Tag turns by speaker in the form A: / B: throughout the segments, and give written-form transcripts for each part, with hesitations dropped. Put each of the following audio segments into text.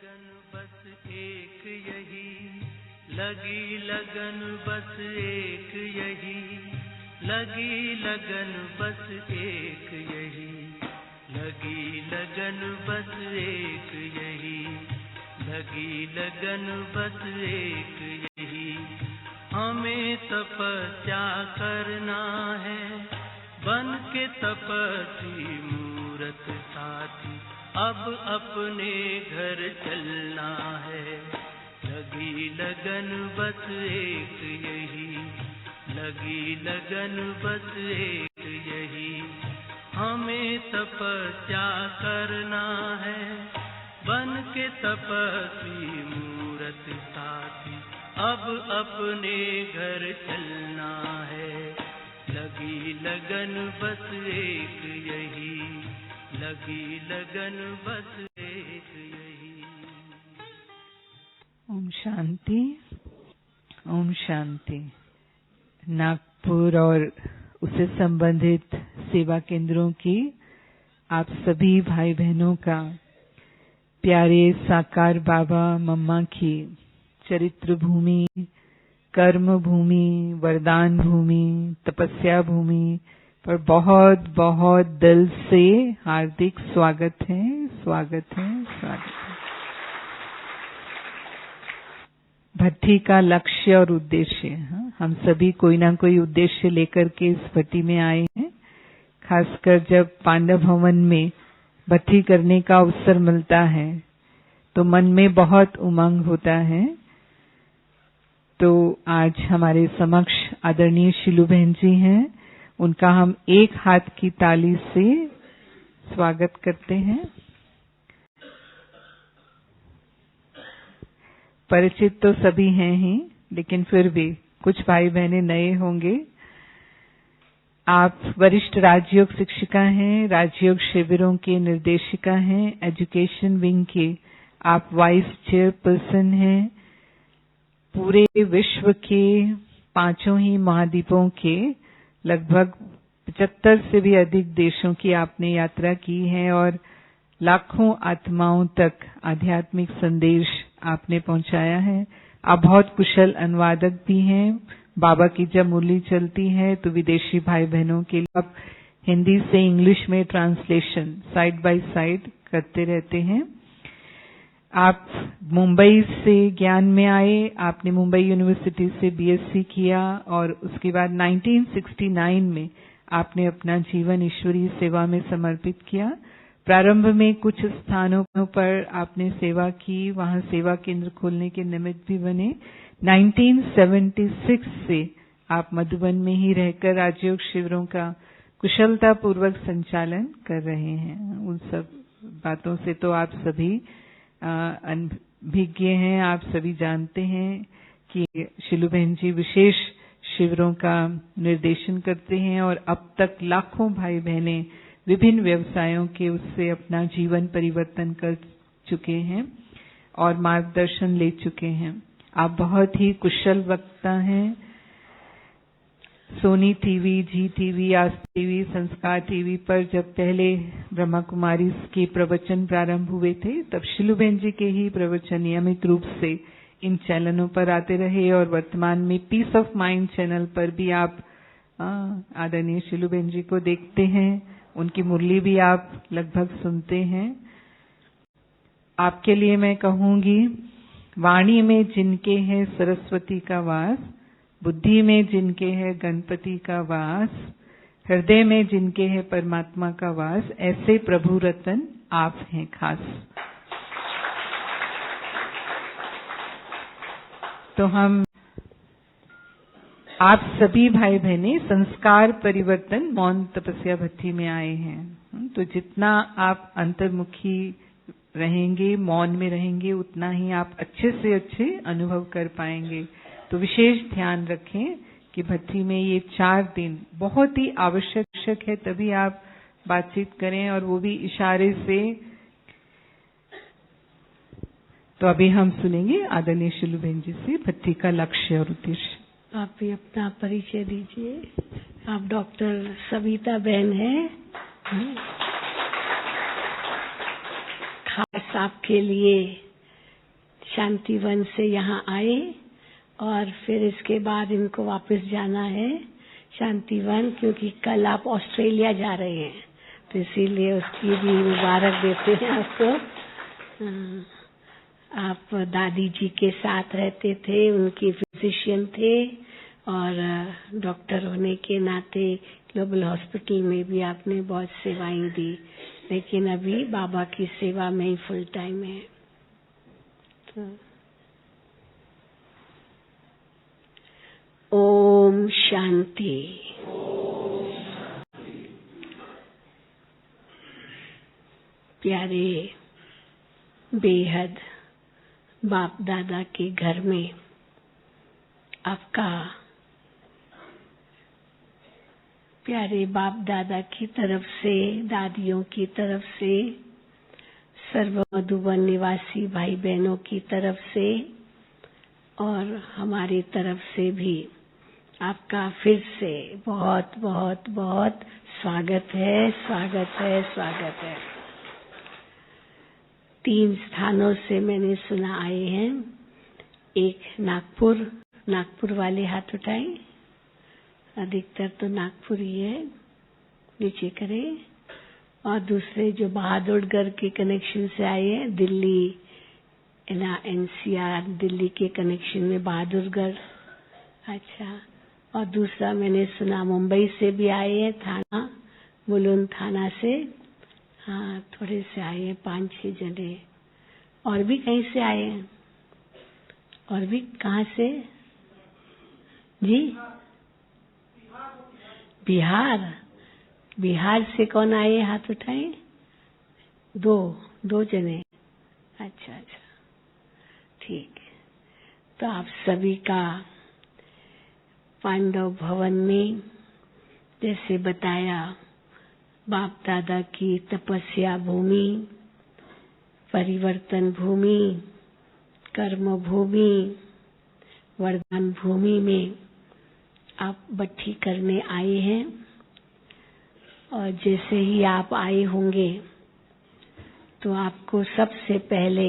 A: बस एक यही लगी लगन, बस एक यही लगी लगन, बस एक यही लगी लगन, बस एक यही लगी लगन, बस एक यही। हमें तपस्या करना है बन के तपस्वी मूरत साथी, अब अपने घर चलना है। लगी लगन बस एक यही लगी लगन, बस एक यही। हमें तपस्या करना है बन के तपस्वी मूरत साथी, अब अपने घर चलना है। लगी लगन बस एक यही लगी लगन, बस एक यही।
B: ओम शांति, ओम शांति। नागपुर और उससे संबंधित सेवा केंद्रों की आप सभी भाई बहनों का प्यारे साकार बाबा मम्मा की चरित्र भूमि, कर्म भूमि, वरदान भूमि, तपस्या भूमि पर बहुत बहुत दिल से हार्दिक स्वागत है, स्वागत है, स्वागत है। भट्टी का लक्ष्य और उद्देश्य, हम सभी कोई ना कोई उद्देश्य लेकर के इस भट्टी में आए हैं। खासकर जब पांडव भवन में भट्टी करने का अवसर मिलता है तो मन में बहुत उमंग होता है। तो आज हमारे समक्ष आदरणीय शिलू बहन जी हैं, उनका हम एक हाथ की ताली से स्वागत करते हैं। परिचित तो सभी हैं ही, लेकिन फिर भी कुछ भाई बहनें नए होंगे। आप वरिष्ठ राजयोग शिक्षिका हैं, राजयोग शिविरों के निर्देशिका हैं, एजुकेशन विंग के आप वाइस चेयरपर्सन हैं। पूरे विश्व के 5 ही महाद्वीपों के लगभग 75 से भी अधिक देशों की आपने यात्रा की है और लाखों आत्माओं तक आध्यात्मिक संदेश आपने पहुंचाया है। आप बहुत कुशल अनुवादक भी हैं। बाबा की जब मुरली चलती है तो विदेशी भाई बहनों के लिए आप हिंदी से इंग्लिश में ट्रांसलेशन साइड बाय साइड करते रहते हैं। आप मुंबई से ज्ञान में आए, आपने मुंबई यूनिवर्सिटी से बीएससी किया और उसके बाद 1969 में आपने अपना जीवन ईश्वरीय सेवा में समर्पित किया। प्रारंभ में कुछ स्थानों पर आपने सेवा की, वहां सेवा केंद्र खोलने के निमित्त भी बने। 1976 से आप मधुबन में ही रहकर राजयोग शिविरों का कुशलता पूर्वक संचालन कर रहे हैं। उन सब बातों से तो आप सभी अनभिज्ञ हैं, आप सभी जानते हैं कि शिलू बहन जी विशेष शिविरों का निर्देशन करते हैं और अब तक लाखों भाई बहनें विभिन्न व्यवसायों के उससे अपना जीवन परिवर्तन कर चुके हैं और मार्गदर्शन ले चुके हैं। आप बहुत ही कुशल वक्ता हैं। सोनी टीवी, जी टीवी, आज टीवी, संस्कार टीवी पर जब पहले ब्रह्मा कुमारी के प्रवचन प्रारंभ हुए थे तब शिलू बहन जी के ही प्रवचन नियमित रूप से इन चैनलों पर आते रहे और वर्तमान में पीस ऑफ माइंड चैनल पर भी आप आदरणीय शिलू बहन जी को देखते हैं। उनकी मुरली भी आप लगभग सुनते हैं। आपके लिए मैं कहूंगी, वाणी में जिनके है सरस्वती का वास, बुद्धि में जिनके है गणपति का वास, हृदय में जिनके है परमात्मा का वास, ऐसे प्रभु रतन आप हैं खास। तो हम आप सभी भाई बहनें संस्कार परिवर्तन मौन तपस्या भट्टी में आए हैं। तो जितना आप अंतर्मुखी रहेंगे, मौन में रहेंगे, उतना ही आप अच्छे से अच्छे अनुभव कर पाएंगे। तो विशेष ध्यान रखें कि भट्टी में ये 4 दिन बहुत ही आवश्यक है, तभी आप बातचीत करें और वो भी इशारे से। तो अभी हम सुनेंगे आदरणीय शिलू बहन जी से भट्टी का लक्ष्य और उद्देश्य।
C: आप भी अपना परिचय दीजिए। आप डॉक्टर सविता बहन हैं। खास आपके लिए शांतिवन से यहाँ आए और फिर इसके बाद इनको वापस जाना है शांतिवन, क्योंकि कल आप ऑस्ट्रेलिया जा रहे हैं, तो इसीलिए उसकी भी मुबारक देते हैं आपको। आप दादी जी के साथ रहते थे, उनके फिजिशियन थे और डॉक्टर होने के नाते ग्लोबल हॉस्पिटल में भी आपने बहुत सेवाएं दी, लेकिन अभी बाबा की सेवा में ही फुल टाइम है। तो ओम शांति। प्यारे बेहद बाप दादा के घर में आपका, प्यारे बाप दादा की तरफ से, दादियों की तरफ से, सर्व मधुबन निवासी भाई बहनों की तरफ से और हमारी तरफ से भी आपका फिर से बहुत बहुत बहुत स्वागत है, स्वागत है, स्वागत है। 3 स्थानों से मैंने सुना आए हैं। एक नागपुर वाले हाथ उठाएं, अधिकतर तो नागपुर ही है, नीचे करें। और दूसरे जो बहादुरगढ़ के कनेक्शन से आए हैं, दिल्ली NCR दिल्ली के कनेक्शन में बहादुरगढ़, अच्छा। और दूसरा मैंने सुना मुंबई से भी आए हैं, थाना मुलुंड थाना से, हाँ थोड़े से आए हैं, 5-6 जने। और भी कहीं से आए हैं? और भी कहाँ से जी? बिहार से कौन आए, हाथ उठाएं। 2 जने, अच्छा, ठीक है। तो आप सभी का पांडव भवन में, जैसे बताया, बाप दादा की तपस्या भूमि, परिवर्तन भूमि, कर्म भूमि, वरदान भूमि में आप बट्ठी करने आए हैं। और जैसे ही आप आए होंगे तो आपको सबसे पहले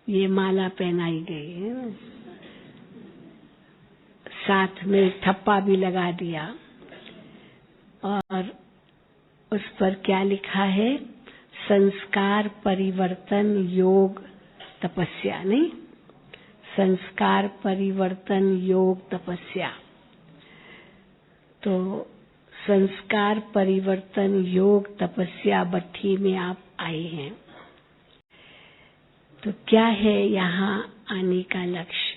C: ये माला पहनाई गई है, साथ में ठप्पा भी लगा दिया, और उस पर क्या लिखा है? संस्कार परिवर्तन योग तपस्या, नहीं, संस्कार परिवर्तन योग तपस्या। तो संस्कार परिवर्तन योग तपस्या बट्ठी में आप आए हैं। तो क्या है यहाँ आने का लक्ष्य?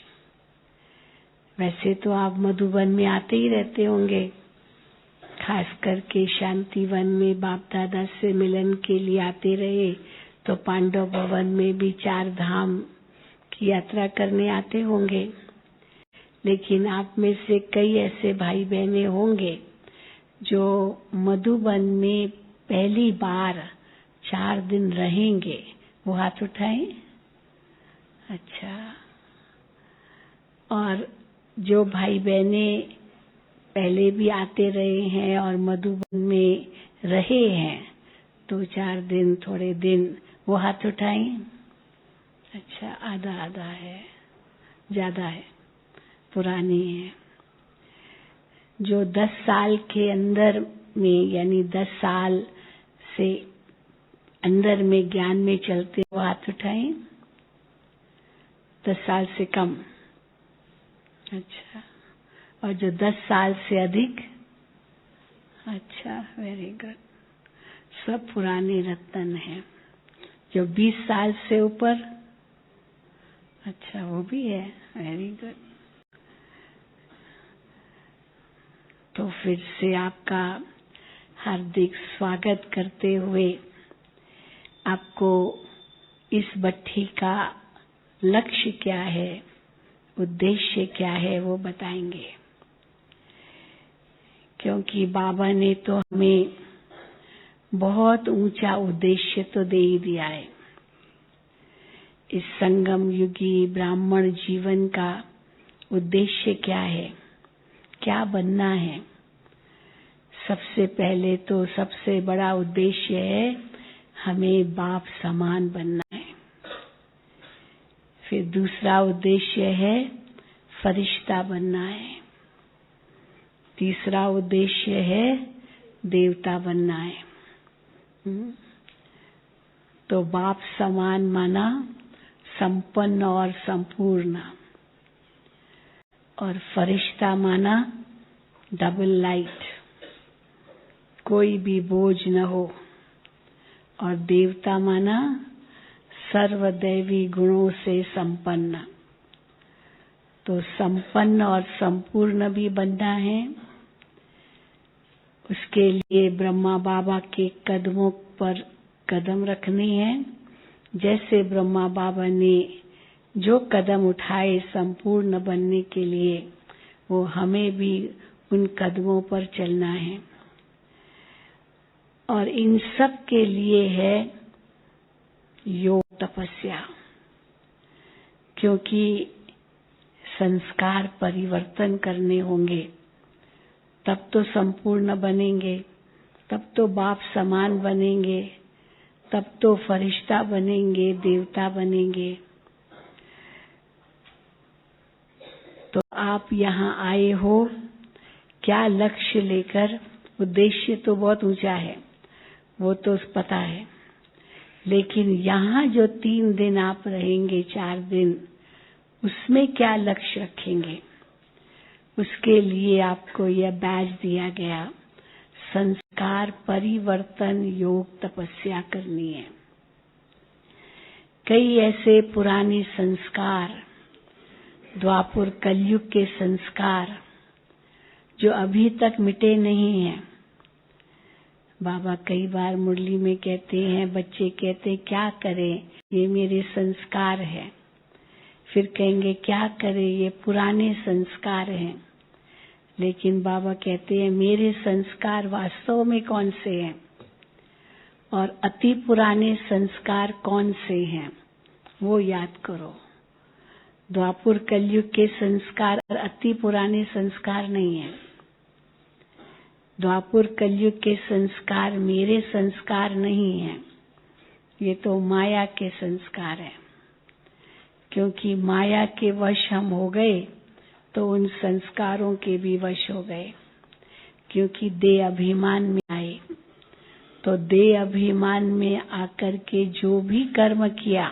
C: वैसे तो आप मधुबन में आते ही रहते होंगे, खास करके शांतिवन में बाप दादा से मिलन के लिए आते रहे, तो पांडव भवन में भी 4 धाम की यात्रा करने आते होंगे। लेकिन आप में से कई ऐसे भाई बहने होंगे जो मधुबन में पहली बार 4 दिन रहेंगे, वो हाथ उठाएं। अच्छा। और जो भाई बहने पहले भी आते रहे हैं और मधुबन में रहे हैं, 2-4 दिन, थोड़े दिन, वो हाथ उठाएं। अच्छा, आधा है, ज्यादा है, पुरानी है। जो 10 साल के अंदर में, यानी 10 साल से अंदर में ज्ञान में चलते, वो हाथ उठाएं। 10 साल से कम, अच्छा। और जो 10 साल से अधिक, अच्छा, वेरी गुड, सब पुराने रत्न हैं। जो 20 साल से ऊपर, अच्छा, वो भी है, वेरी गुड। तो फिर से आपका हार्दिक स्वागत करते हुए आपको इस बट्ठी का लक्ष्य क्या है, उद्देश्य क्या है, वो बताएंगे। क्योंकि बाबा ने तो हमें बहुत ऊंचा उद्देश्य तो दे ही दिया है। इस संगम युगी ब्राह्मण जीवन का उद्देश्य क्या है, क्या बनना है? सबसे पहले तो सबसे बड़ा उद्देश्य है, हमें बाप समान बनना है। फिर फिर दूसरा उद्देश्य है फरिश्ता बनना है। तीसरा उद्देश्य है देवता बनना है। तो बाप समान माना संपन्न और संपूर्ण, और फरिश्ता माना डबल लाइट, कोई भी बोझ न हो, और देवता माना सर्वदैवी गुणों से संपन्न। तो संपन्न और संपूर्ण भी बनना है। उसके लिए ब्रह्मा बाबा के कदमों पर कदम रखने हैं। जैसे ब्रह्मा बाबा ने जो कदम उठाए संपूर्ण बनने के लिए, वो हमें भी उन कदमों पर चलना है। और इन सब के लिए है योग तपस्या, क्योंकि संस्कार परिवर्तन करने होंगे, तब तो संपूर्ण बनेंगे, तब तो बाप समान बनेंगे, तब तो फरिश्ता बनेंगे, देवता बनेंगे। तो आप यहाँ आए हो क्या लक्ष्य लेकर? उद्देश्य तो बहुत ऊंचा है, वो तो पता है, लेकिन यहाँ जो 3 दिन आप रहेंगे, 4 दिन, उसमें क्या लक्ष्य रखेंगे? उसके लिए आपको यह बैज दिया गया, संस्कार परिवर्तन योग तपस्या करनी है। कई ऐसे पुराने संस्कार, द्वापर कलयुग के संस्कार, जो अभी तक मिटे नहीं हैं। बाबा कई बार मुरली में कहते हैं, बच्चे कहते क्या करें, ये मेरे संस्कार हैं। फिर कहेंगे क्या करें, ये पुराने संस्कार हैं। लेकिन बाबा कहते हैं मेरे संस्कार वास्तव में कौन से हैं और अति पुराने संस्कार कौन से हैं, वो याद करो। द्वापर कलयुग के संस्कार अति पुराने संस्कार नहीं हैं। द्वापर कलयुग के संस्कार मेरे संस्कार नहीं हैं, ये तो माया के संस्कार हैं। क्योंकि माया के वश हम हो गए तो उन संस्कारों के भी वश हो गए। क्योंकि देह अभिमान में आए, तो देह अभिमान में आकर के जो भी कर्म किया,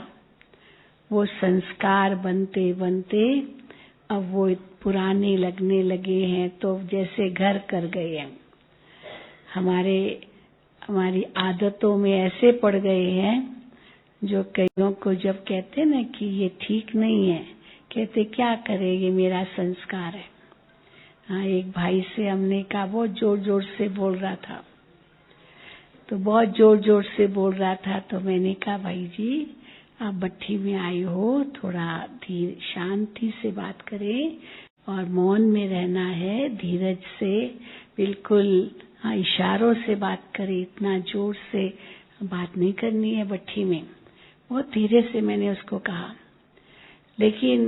C: वो संस्कार बनते बनते अब वो पुराने लगने लगे हैं। तो जैसे घर कर गए हैं, हमारी आदतों में ऐसे पड़ गए हैं, जो कईयों को जब कहते ना कि ये ठीक नहीं है, कहते क्या करे, ये मेरा संस्कार है। हाँ, एक भाई से हमने कहा, बहुत जोर जोर से बोल रहा था, तो बहुत जोर जोर से बोल रहा था, तो मैंने कहा भाई जी आप भट्ठी में आए हो, थोड़ा धीरे शांति से बात करें और मौन में रहना है, धीरज से, बिल्कुल हाँ इशारों से बात करें, इतना जोर से बात नहीं करनी है भट्ठी में। बहुत धीरे से मैंने उसको कहा, लेकिन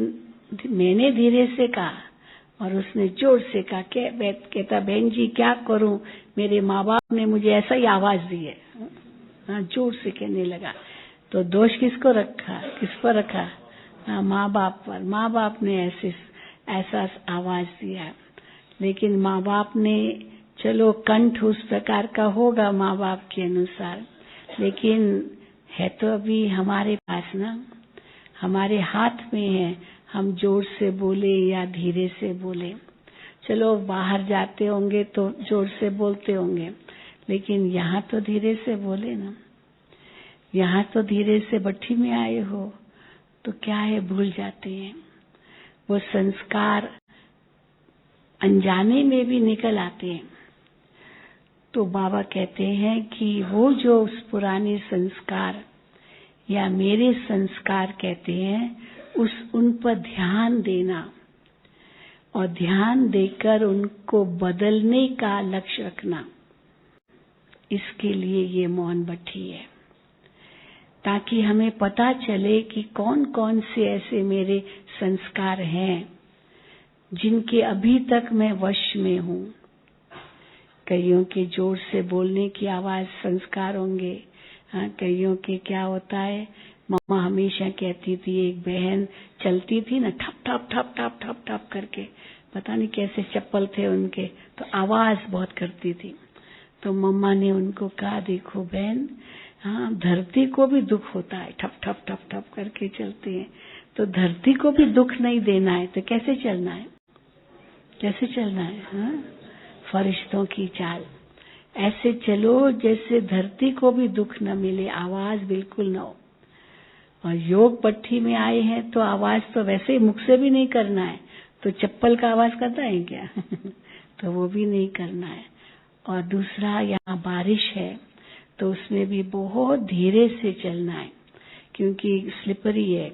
C: मैंने धीरे से कहा और उसने जोर से कहा। कहता बहन जी क्या करूं, मेरे माँ बाप ने मुझे ऐसा ही आवाज दी है। हाँ, जोर से कहने लगा। तो दोष किसको रखा, किस पर रखा? हाँ, माँ बाप पर। माँ बाप ने ऐसा आवाज दिया। लेकिन माँ बाप ने, चलो कंठ उस प्रकार का होगा माँ बाप के अनुसार, लेकिन है तो अभी हमारे पास ना, हमारे हाथ में है, हम जोर से बोले या धीरे से बोले। चलो बाहर जाते होंगे तो जोर से बोलते होंगे, लेकिन यहाँ तो धीरे से बोले ना। यहाँ तो धीरे से भट्ठी में आए हो तो क्या है, भूल जाते हैं। वो संस्कार अनजाने में भी निकल आते हैं। तो बाबा कहते हैं कि वो जो उस पुराने संस्कार या मेरे संस्कार कहते हैं, उन पर ध्यान देना और ध्यान देकर उनको बदलने का लक्ष्य रखना, इसके लिए ये मौन भट्ठी है। ताकि हमें पता चले कि कौन कौन से ऐसे मेरे संस्कार हैं जिनके अभी तक मैं वश में हूँ। कईयों के जोर से बोलने की आवाज संस्कार होंगे। हाँ, कईयों के क्या होता है, मम्मा हमेशा कहती थी, एक बहन चलती थी ना, ठप ठप ठप ठप ठप ठप करके, पता नहीं कैसे चप्पल थे उनके, तो आवाज बहुत करती थी। तो मम्मा ने उनको कहा, देखो बहन, हाँ धरती को भी दुख होता है, ठप ठप ठप ठप करके चलती है, तो धरती को भी दुख नहीं देना है तो कैसे चलना है, कैसे चलना है? हाँ? फरिश्तों की चाल, ऐसे चलो जैसे धरती को भी दुख न मिले, आवाज बिल्कुल न हो। और योग पट्टी में आए हैं तो आवाज तो वैसे ही मुख से भी नहीं करना है, तो चप्पल का आवाज करता है क्या? तो वो भी नहीं करना है। और दूसरा, यहाँ बारिश है तो उसमें भी बहुत धीरे से चलना है, क्योंकि स्लिपरी है,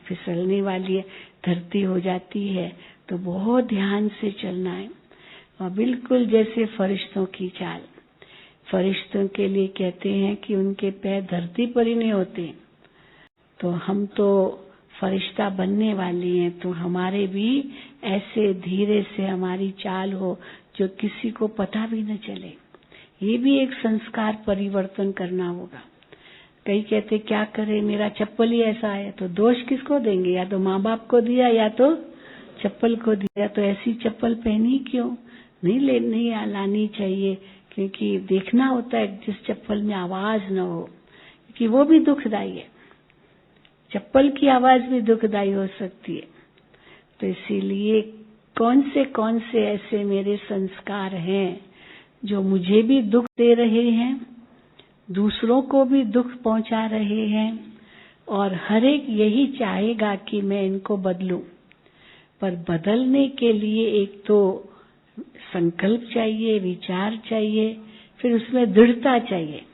C: फिसलने वाली है, धरती हो जाती है, तो बहुत ध्यान से चलना है। और बिल्कुल जैसे फरिश्तों की चाल। फरिश्तों के लिए कहते हैं कि उनके पैर धरती पर ही नहीं होते, तो हम तो फरिश्ता बनने वाले हैं, तो हमारे भी ऐसे धीरे से हमारी चाल हो जो किसी को पता भी न चले। ये भी एक संस्कार परिवर्तन करना होगा। कई कहते क्या करे, मेरा चप्पल ही ऐसा है, तो दोष किसको देंगे? या तो माँ बाप को दिया या तो चप्पल को दिया। तो ऐसी चप्पल पहनी क्यों? नहीं लानी चाहिए, क्योंकि देखना होता है जिस चप्पल में आवाज न हो, क्योंकि वो भी दुखदाई है, चप्पल की आवाज भी दुखदाई हो सकती है। तो इसीलिए कौन से ऐसे मेरे संस्कार हैं जो मुझे भी दुख दे रहे हैं, दूसरों को भी दुख पहुंचा रहे हैं, और हर एक यही चाहेगा कि मैं इनको बदलूं। पर बदलने के लिए एक तो संकल्प चाहिए, विचार चाहिए, फिर उसमें दृढ़ता चाहिए।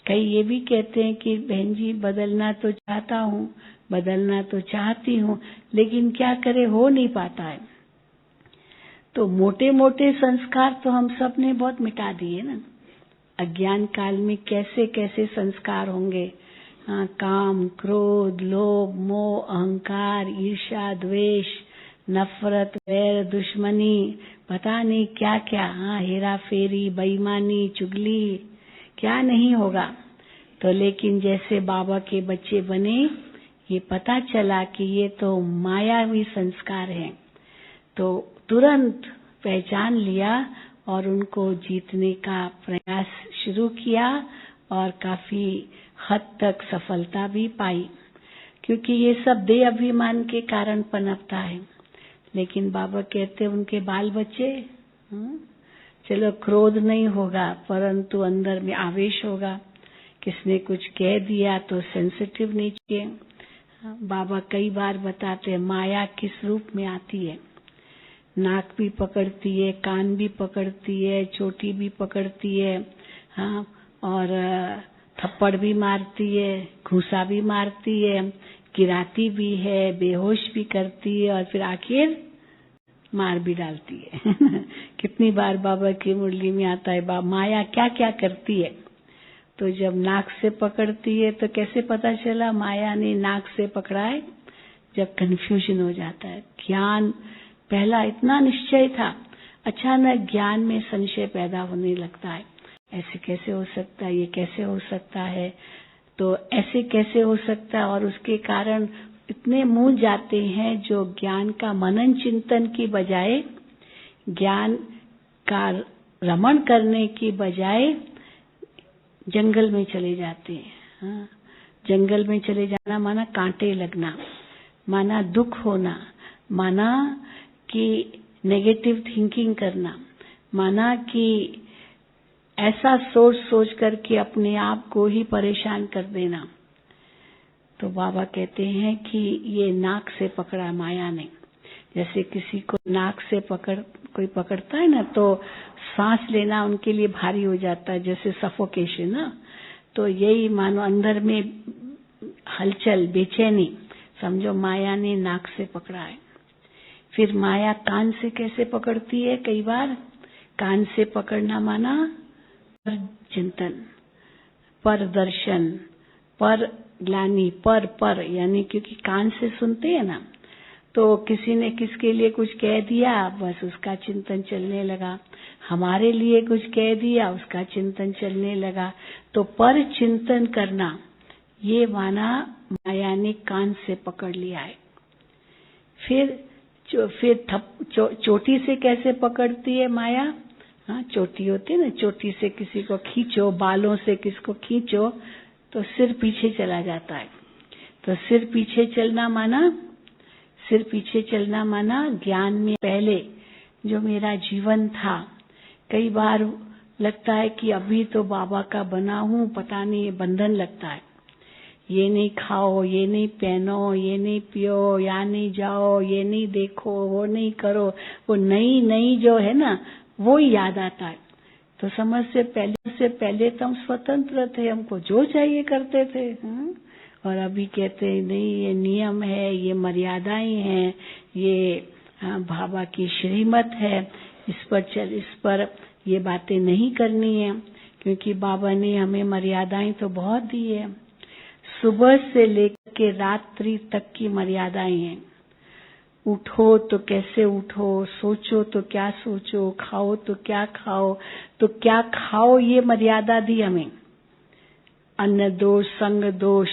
C: कई ये भी कहते हैं कि बहन जी बदलना तो चाहता हूँ, बदलना तो चाहती हूँ, लेकिन क्या करे, हो नहीं पाता है। तो मोटे मोटे संस्कार तो हम सब ने बहुत मिटा दिए ना। अज्ञान काल में कैसे कैसे संस्कार होंगे, हाँ, काम, क्रोध, लोभ, मोह, अहंकार, ईर्ष्या, द्वेष, नफरत, वैर, दुश्मनी, पता नहीं क्या क्या, हाँ, हेरा फेरी, बेईमानी, चुगली, क्या नहीं होगा। तो लेकिन जैसे बाबा के बच्चे बने, ये पता चला कि ये तो मायावी संस्कार हैं, तो तुरंत पहचान लिया और उनको जीतने का प्रयास शुरू किया, और काफी हद तक सफलता भी पाई, क्योंकि ये सब देह अभिमान के कारण पनपता है। लेकिन बाबा कहते उनके बाल बच्चे, चलो क्रोध नहीं होगा, परंतु अंदर में आवेश होगा। किसने कुछ कह दिया तो सेंसिटिव नहीं चाहिए। बाबा कई बार बताते हैं माया किस रूप में आती है, नाक भी पकड़ती है, कान भी पकड़ती है, चोटी भी पकड़ती है, हाँ, और थप्पड़ भी मारती है, घूसा भी मारती है, गिराती भी है, बेहोश भी करती है, और फिर आखिर मार भी डालती है। कितनी बार बाबा की मुरली में आता है माया क्या क्या करती है। तो जब नाक से पकड़ती है तो कैसे पता चला माया ने नाक से पकड़ा है? जब कंफ्यूजन हो जाता है। ज्ञान पहला इतना निश्चय था, अचानक ज्ञान में संशय पैदा होने लगता है। ऐसे कैसे हो सकता है, ये कैसे हो सकता है, तो ऐसे कैसे हो सकता है, और उसके कारण इतने मूल जाते हैं जो ज्ञान का मनन चिंतन की बजाय, ज्ञान का रमण करने की बजाय जंगल में चले जाते हैं। हाँ, जंगल में चले जाना माना कांटे लगना, माना दुख होना, माना कि नेगेटिव थिंकिंग करना, माना कि ऐसा सोच करके अपने आप को ही परेशान कर देना। तो बाबा कहते हैं कि ये नाक से पकड़ा माया ने। जैसे किसी को नाक से कोई पकड़ता है ना, तो सांस लेना उनके लिए भारी हो जाता है, जैसे सफोकेशन ना। तो यही मानो अंदर में हलचल, बेचैनी, समझो माया ने नाक से पकड़ा है। फिर माया कान से कैसे पकड़ती है? कई बार कान से पकड़ना माना पर चिंतन, पर दर्शन, पर ग्लानि, पर यानी क्योंकि कान से सुनते हैं ना, तो किसी ने किसके लिए कुछ कह दिया, बस उसका चिंतन चलने लगा। हमारे लिए कुछ कह दिया, उसका चिंतन चलने लगा। तो पर चिंतन करना, ये माना माया ने कान से पकड़ लिया है। फिर चोटी से कैसे पकड़ती है माया? हाँ, चोटी होती है ना, चोटी से किसी को खींचो, बालों से किसको खींचो तो सिर पीछे चला जाता है। तो सिर पीछे चलना माना ज्ञान में पहले जो मेरा जीवन था। कई बार लगता है कि अभी तो बाबा का बना हूं, पता नहीं, ये बंधन लगता है। ये नहीं खाओ, ये नहीं पहनो, ये नहीं पियो, यहाँ नहीं जाओ, ये नहीं देखो, वो नहीं करो, वो नई जो है ना वो ही याद आता है। तो समझ से पहले तो हम स्वतंत्र थे, हमको जो चाहिए करते थे। और अभी कहते हैं नहीं, ये नियम है, ये मर्यादाएं हैं, ये बाबा की श्रीमत है, इस पर ये बातें नहीं करनी है, क्योंकि बाबा ने हमें मर्यादाएं तो बहुत दी है। सुबह से लेकर के रात्रि तक की मर्यादाएं हैं। उठो तो कैसे उठो, सोचो तो क्या सोचो, खाओ तो क्या खाओ, ये मर्यादा दी हमें। अन्न दोष, संग दोष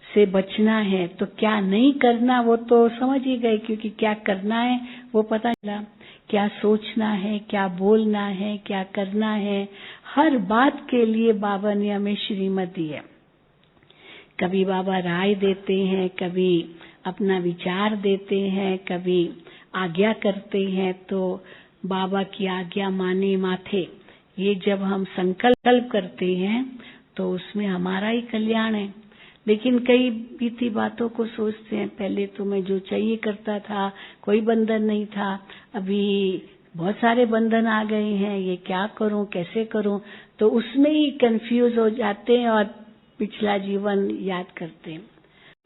C: से बचना है, तो क्या नहीं करना वो तो समझ ही गए, क्योंकि क्या करना है वो पता चला। क्या सोचना है, क्या बोलना है, क्या करना है, हर बात के लिए बाबा ने हमें श्रीमत दी है। कभी बाबा राय देते हैं, कभी अपना विचार देते हैं, कभी आज्ञा करते हैं। तो बाबा की आज्ञा माने माथे, ये जब हम संकल्प करते हैं तो उसमें हमारा ही कल्याण है। लेकिन कई बीती बातों को सोचते हैं, पहले तो मैं जो चाहिए करता था, कोई बंधन नहीं था, अभी बहुत सारे बंधन आ गए हैं, ये क्या करूं, कैसे करूं, तो उसमें ही कंफ्यूज हो जाते हैं और पिछला जीवन याद करते हैं।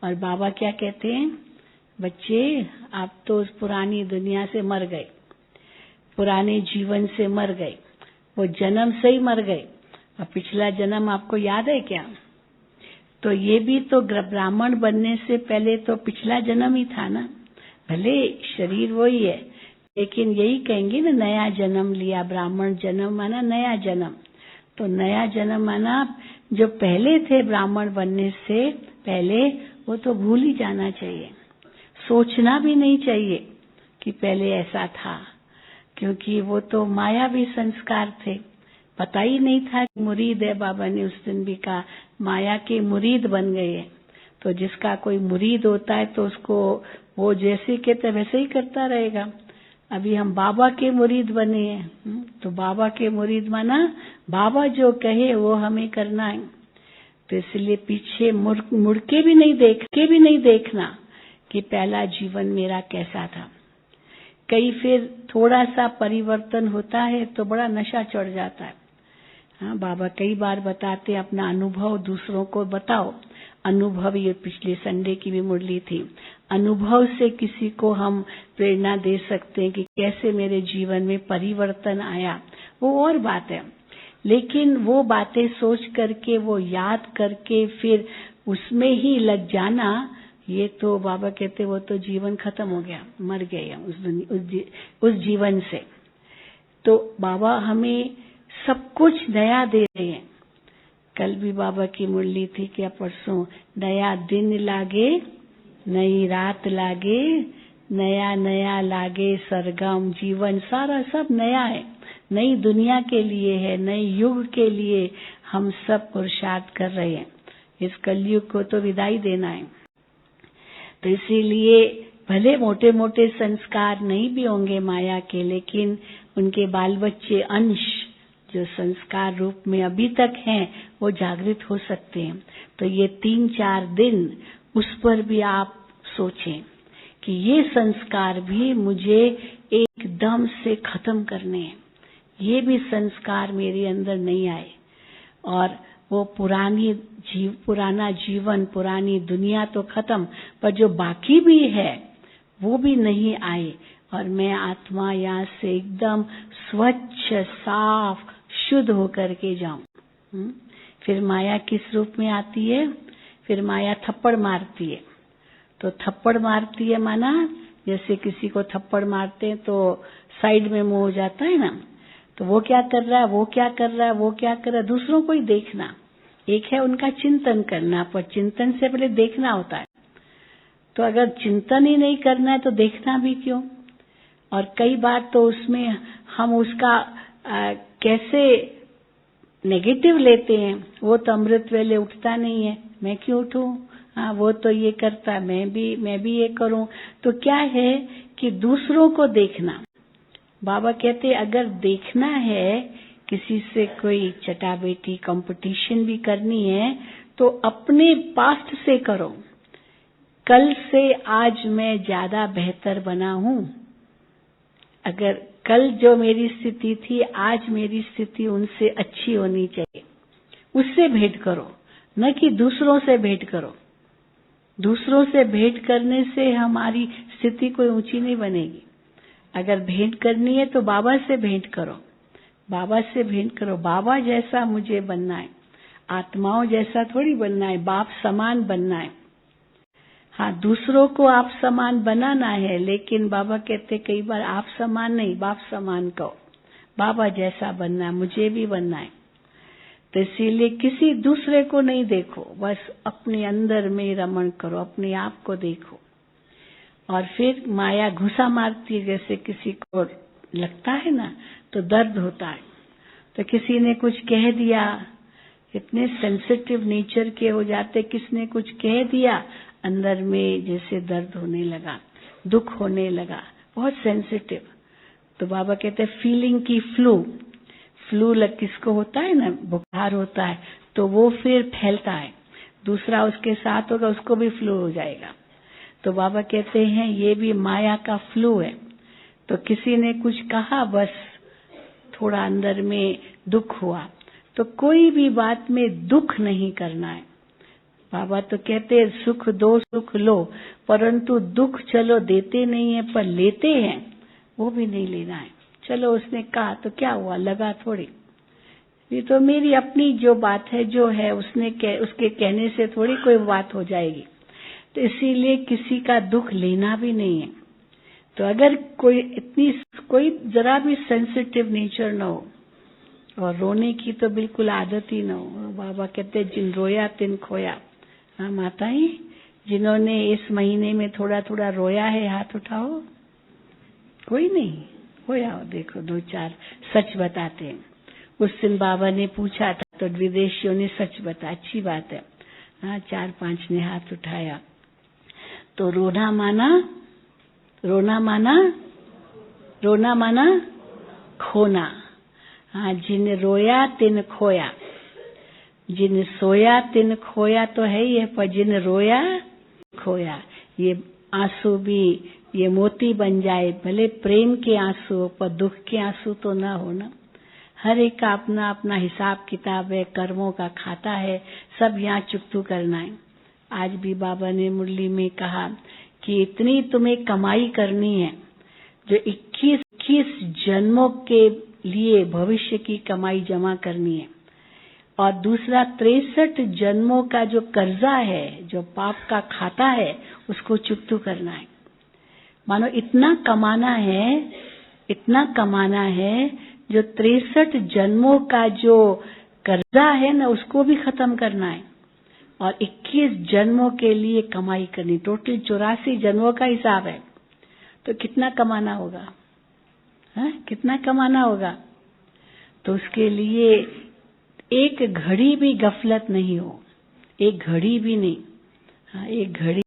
C: और बाबा क्या कहते हैं, बच्चे आप तो उस पुरानी दुनिया से मर गए, पुराने जीवन से मर गए, वो जन्म से ही मर गए। और पिछला जन्म आपको याद है क्या? तो ये भी तो ब्राह्मण बनने से पहले तो पिछला जन्म ही था ना। भले शरीर वही है, लेकिन यही कहेंगे ना, नया जन्म लिया। ब्राह्मण जन्म माना नया जन्म। तो नया जन्म माना जो पहले थे ब्राह्मण बनने से पहले, वो तो भूल ही जाना चाहिए। सोचना भी नहीं चाहिए कि पहले ऐसा था, क्योंकि वो तो मायावी संस्कार थे। पता ही नहीं था कि मुरीद है। बाबा ने उस दिन भी कहा, माया के मुरीद बन गए हैं। तो जिसका कोई मुरीद होता है तो उसको वो जैसे कहते वैसे ही करता रहेगा। अभी हम बाबा के मुरीद बने हैं, तो बाबा के मुरीद माना बाबा जो कहे वो हमें करना है। तो इसलिए पीछे मुड़ के भी नहीं देखना कि पहला जीवन मेरा कैसा था। कई फिर थोड़ा सा परिवर्तन होता है तो बड़ा नशा चढ़ जाता है। हाँ, बाबा कई बार बताते अपना अनुभव दूसरों को बताओ। अनुभव, ये पिछले संडे की भी मुरली थी, अनुभव से किसी को हम प्रेरणा दे सकते हैं कि कैसे मेरे जीवन में परिवर्तन आया, वो और बात है। लेकिन वो बातें सोच करके, वो याद करके फिर उसमें ही लग जाना, ये तो बाबा कहते वो तो जीवन खत्म हो गया, मर गए हम उस जीवन से। तो बाबा हमें सब कुछ नया दे रहे हैं। कल भी बाबा की मुरली थी, क्या परसों, नया दिन लागे, नई रात लागे, नया नया लागे सरगम। जीवन सारा सब नया है, नई दुनिया के लिए है, नए युग के लिए हम सब पुरुषार्थ कर रहे हैं। इस कलयुग को तो विदाई देना है। तो इसीलिए भले मोटे मोटे संस्कार नहीं भी होंगे माया के, लेकिन उनके बाल बच्चे अंश जो संस्कार रूप में अभी तक हैं वो जागृत हो सकते हैं। तो ये 3-4 दिन उस पर भी आप सोचें कि ये संस्कार भी मुझे एकदम से खत्म करने हैं। ये भी संस्कार मेरे अंदर नहीं आए, और वो पुराना जीवन, पुरानी दुनिया तो खत्म, पर जो बाकी भी है वो भी नहीं आए, और मैं आत्मा यहाँ से एकदम स्वच्छ, साफ, शुद्ध होकर के जाऊं। फिर माया किस रूप में आती है? फिर माया थप्पड़ मारती है। तो थप्पड़ मारती है माना जैसे किसी को थप्पड़ मारते हैं तो साइड में मुंह हो जाता है ना। तो वो क्या कर रहा है, वो क्या कर रहा है, वो क्या कर रहा है, दूसरों को ही देखना। एक है उनका चिंतन करना, पर चिंतन से पहले देखना होता है। तो अगर चिंतन ही नहीं करना है तो देखना भी क्यों? और कई बार तो उसमें हम उसका कैसे नेगेटिव लेते हैं, वो तो अमृत वेले उठता नहीं है, मैं क्यों उठूं? हाँ, वो तो ये करता, मैं भी ये करूं। तो क्या है कि दूसरों को देखना। बाबा कहते अगर देखना है, किसी से कोई चटाबेटी कंपटीशन भी करनी है तो अपने पास्ट से करो। कल से आज मैं ज्यादा बेहतर बना हूं। अगर कल जो मेरी स्थिति थी, आज मेरी स्थिति उनसे अच्छी होनी चाहिए। उससे भेंट करो, न कि दूसरों से भेंट करो। दूसरों से भेंट करने से हमारी स्थिति कोई ऊंची नहीं बनेगी। अगर भेंट करनी है तो बाबा से भेंट करो, बाबा से भेंट करो। बाबा जैसा मुझे बनना है, आत्माओं जैसा थोड़ी बनना है, बाप समान बनना है। हाँ, दूसरों को आप समान बनाना है, लेकिन बाबा कहते कई बार आप समान नहीं, बाप समान कहो। बाबा जैसा बनना है, मुझे भी बनना है। तो इसीलिए किसी दूसरे को नहीं देखो, बस अपने अंदर में रमण करो, अपने आप को देखो। और फिर माया घुसा मारती है, जैसे किसी को लगता है ना तो दर्द होता है। तो किसी ने कुछ कह दिया, इतने सेंसिटिव नेचर के हो जाते, किसने कुछ कह दिया, अंदर में जैसे दर्द होने लगा, दुख होने लगा, बहुत सेंसिटिव। तो बाबा कहते हैं फीलिंग की फ्लू किसको होता है ना, बुखार होता है, तो वो फिर फैलता है, दूसरा उसके साथ होगा, उसको भी फ्लू हो जाएगा। तो बाबा कहते हैं ये भी माया का फ्लू है। तो किसी ने कुछ कहा, बस थोड़ा अंदर में दुख हुआ। तो कोई भी बात में दुख नहीं करना है। बाबा तो कहते हैं सुख दो सुख लो, परंतु दुख चलो देते नहीं है, पर लेते हैं वो भी नहीं लेना है। चलो उसने कहा तो क्या हुआ, लगा थोड़ी, ये तो मेरी अपनी जो बात है जो है, उसके कहने से थोड़ी कोई बात हो जाएगी। तो इसीलिए किसी का दुख लेना भी नहीं है। तो अगर कोई जरा भी सेंसिटिव नेचर न हो, और रोने की तो बिल्कुल आदत ही न हो। बाबा कहते जिन रोया तिन खोया। हाँ माताएं, जिन्होंने इस महीने में थोड़ा थोड़ा रोया है, हाथ उठाओ। कोई नहीं रोया हो? देखो दो चार सच बताते हैं। उस दिन बाबा ने पूछा था तो विदेशियों ने सच बताया, अच्छी बात है। हाँ, 4-5 ने हाथ उठाया। तो रोना माना खोना। हाँ, जिन रोया तिन खोया, जिन सोया तिन खोया तो है ही है, पर जिन रोया खोया। ये आंसू भी ये मोती बन जाए, भले प्रेम के आंसू पर दुख के आंसू तो ना हो ना। हर एक का अपना अपना हिसाब किताब है, कर्मों का खाता है, सब यहाँ चुकतू करना है। आज भी बाबा ने मुरली में कहा कि इतनी तुम्हें कमाई करनी है जो 21 जन्मों के लिए भविष्य की कमाई जमा करनी है, और दूसरा 63 जन्मों का जो कर्जा है, जो पाप का खाता है, उसको चुकतू करना है। मानो इतना कमाना है जो 63 जन्मों का जो कर्जा है ना, उसको भी खत्म करना है, और 21 जन्मों के लिए कमाई करनी। टोटल 84 जन्मों का हिसाब है। तो कितना कमाना होगा? हाँ, कितना कमाना होगा? तो उसके लिए एक घड़ी भी गफलत नहीं हो, एक घड़ी भी नहीं। हाँ, एक घड़ी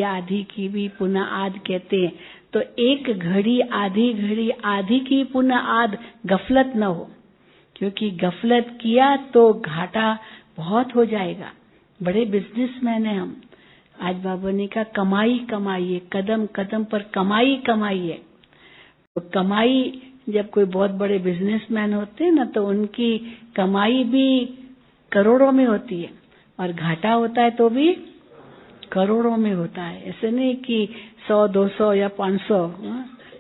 C: आधी की भी पुनः आध कहते हैं। तो एक घड़ी आधी की पुनः आध गफलत न हो, क्योंकि गफलत किया तो घाटा बहुत हो जाएगा। बड़े बिजनेसमैन हैं हम। आज बाबा ने कहा कमाई है, कदम कदम पर कमाई है। तो कमाई, जब कोई बहुत बड़े बिजनेसमैन होते हैं ना, तो उनकी कमाई भी करोड़ों में होती है, और घाटा होता है तो भी करोड़ों में होता है। ऐसे नहीं कि 100, 200 या 500।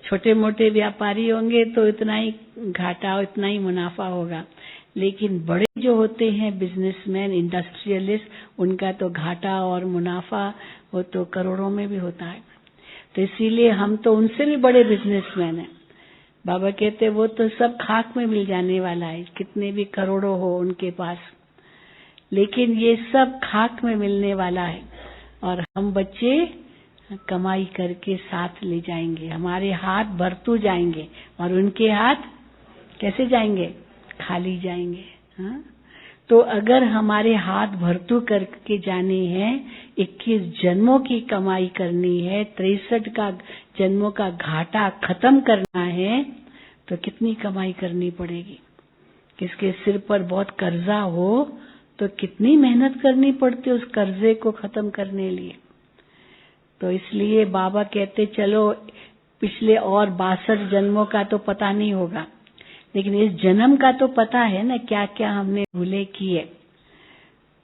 C: छोटे मोटे व्यापारी होंगे तो इतना ही घाटा और इतना ही मुनाफा होगा, लेकिन बड़े जो होते हैं बिजनेसमैन, इंडस्ट्रियलिस्ट, उनका तो घाटा और मुनाफा वो तो करोड़ों में भी होता है। तो इसीलिए हम तो उनसे भी बड़े बिजनेसमैन हैं। बाबा कहते वो तो सब खाक में मिल जाने वाला है, कितने भी करोड़ों हो उनके पास। लेकिन ये सब खाक में मिलने वाला है और हम बच्चे कमाई करके साथ ले जाएंगे। हमारे हाथ भरतू जाएंगे और उनके हाथ कैसे जाएंगे? खाली जाएंगे। हाँ? तो अगर हमारे हाथ भरतू करके जाने हैं, 21 जन्मों की कमाई करनी है, 63 का जन्मों का घाटा खत्म करना है, तो कितनी कमाई करनी पड़ेगी? किसके सिर पर बहुत कर्जा हो तो कितनी मेहनत करनी पड़ती है उस कर्जे को खत्म करने लिए। तो इसलिए बाबा कहते चलो पिछले और 62 जन्मों का तो पता नहीं होगा, लेकिन इस जन्म का तो पता है ना क्या क्या हमने भूले किए।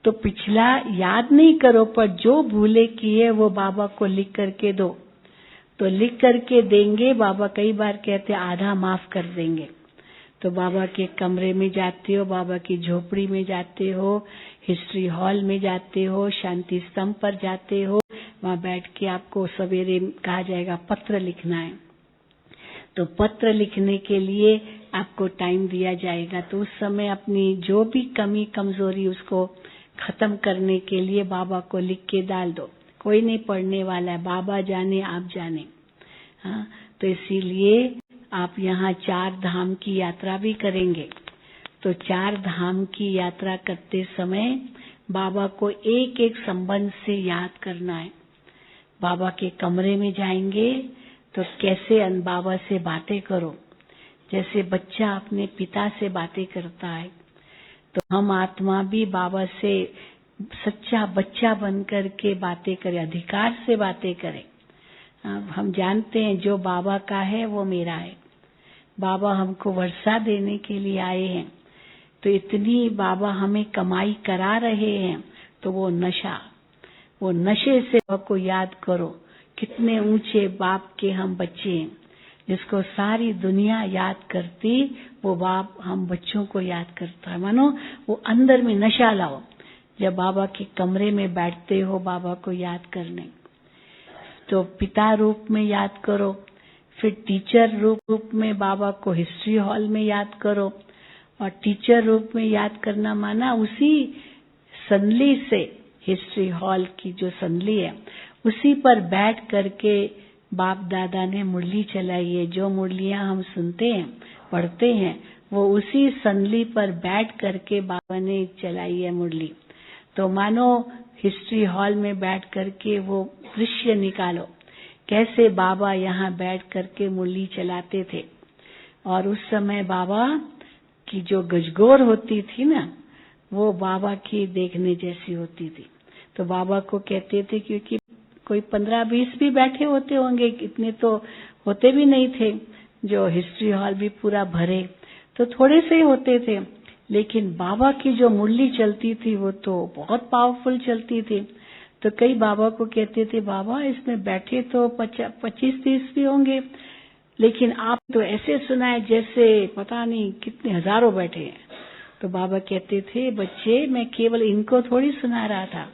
C: तो पिछला याद नहीं करो, पर जो भूले किए वो बाबा को लिख करके दो। तो लिख करके देंगे, बाबा कई बार कहते आधा माफ कर देंगे। तो बाबा के कमरे में जाते हो, बाबा की झोपड़ी में जाते हो, हिस्ट्री हॉल में जाते हो, शांति स्तंभ पर जाते हो, वहां बैठ के आपको सवेरे कहा जाएगा पत्र लिखना है। तो पत्र लिखने के लिए आपको टाइम दिया जाएगा। तो उस समय अपनी जो भी कमी कमजोरी उसको खत्म करने के लिए बाबा को लिख के डाल दो। कोई नहीं पढ़ने वाला है, बाबा जाने आप जाने। हाँ, तो इसीलिए आप यहाँ 4 धाम की यात्रा भी करेंगे। तो 4 धाम की यात्रा करते समय बाबा को एक एक संबंध से याद करना है। बाबा के कमरे में जाएंगे तो कैसे बाबा से बातें करो, जैसे बच्चा अपने पिता से बातें करता है। तो हम आत्मा भी बाबा से सच्चा बच्चा बनकर के बातें करें, अधिकार से बातें करें। हम जानते हैं जो बाबा का है वो मेरा है। बाबा हमको वर्षा देने के लिए आए हैं, तो इतनी बाबा हमें कमाई करा रहे हैं, तो वो नशे से आपको याद करो। कितने ऊंचे बाप के हम बच्चे हैं, जिसको सारी दुनिया याद करती, वो बाप हम बच्चों को याद करता है। मानो वो अंदर में नशा लाओ। जब बाबा के कमरे में बैठते हो बाबा को याद करने, तो पिता रूप में याद करो, फिर टीचर रूप में बाबा को हिस्ट्री हॉल में याद करो। और टीचर रूप में याद करना माना उसी संदली से, हिस्ट्री हॉल की जो संदली है उसी पर बैठ करके बाप दादा ने मुरली चलाई है। जो मुरलियां हम सुनते हैं पढ़ते हैं वो उसी संदली पर बैठ करके बाबा ने चलाई है मुरली। तो मानो हिस्ट्री हॉल में बैठ करके वो दृश्य निकालो, कैसे बाबा यहाँ बैठ करके मुरली चलाते थे। और उस समय बाबा की जो गजगोर होती थी ना, वो बाबा की देखने जैसी होती थी। तो बाबा को कहते थे, क्योंकि कोई 15-20 भी बैठे होते होंगे, इतने तो होते भी नहीं थे, जो हिस्ट्री हॉल भी पूरा भरे, तो थोड़े से ही होते थे। लेकिन बाबा की जो मुरली चलती थी वो तो बहुत पावरफुल चलती थी। तो कई बाबा को कहते थे, बाबा इसमें बैठे तो 25-30 भी होंगे, लेकिन आप तो ऐसे सुनाए जैसे पता नहीं कितने हजारों बैठे हैं। तो बाबा कहते थे, बच्चे मैं केवल इनको थोड़ी सुना रहा था,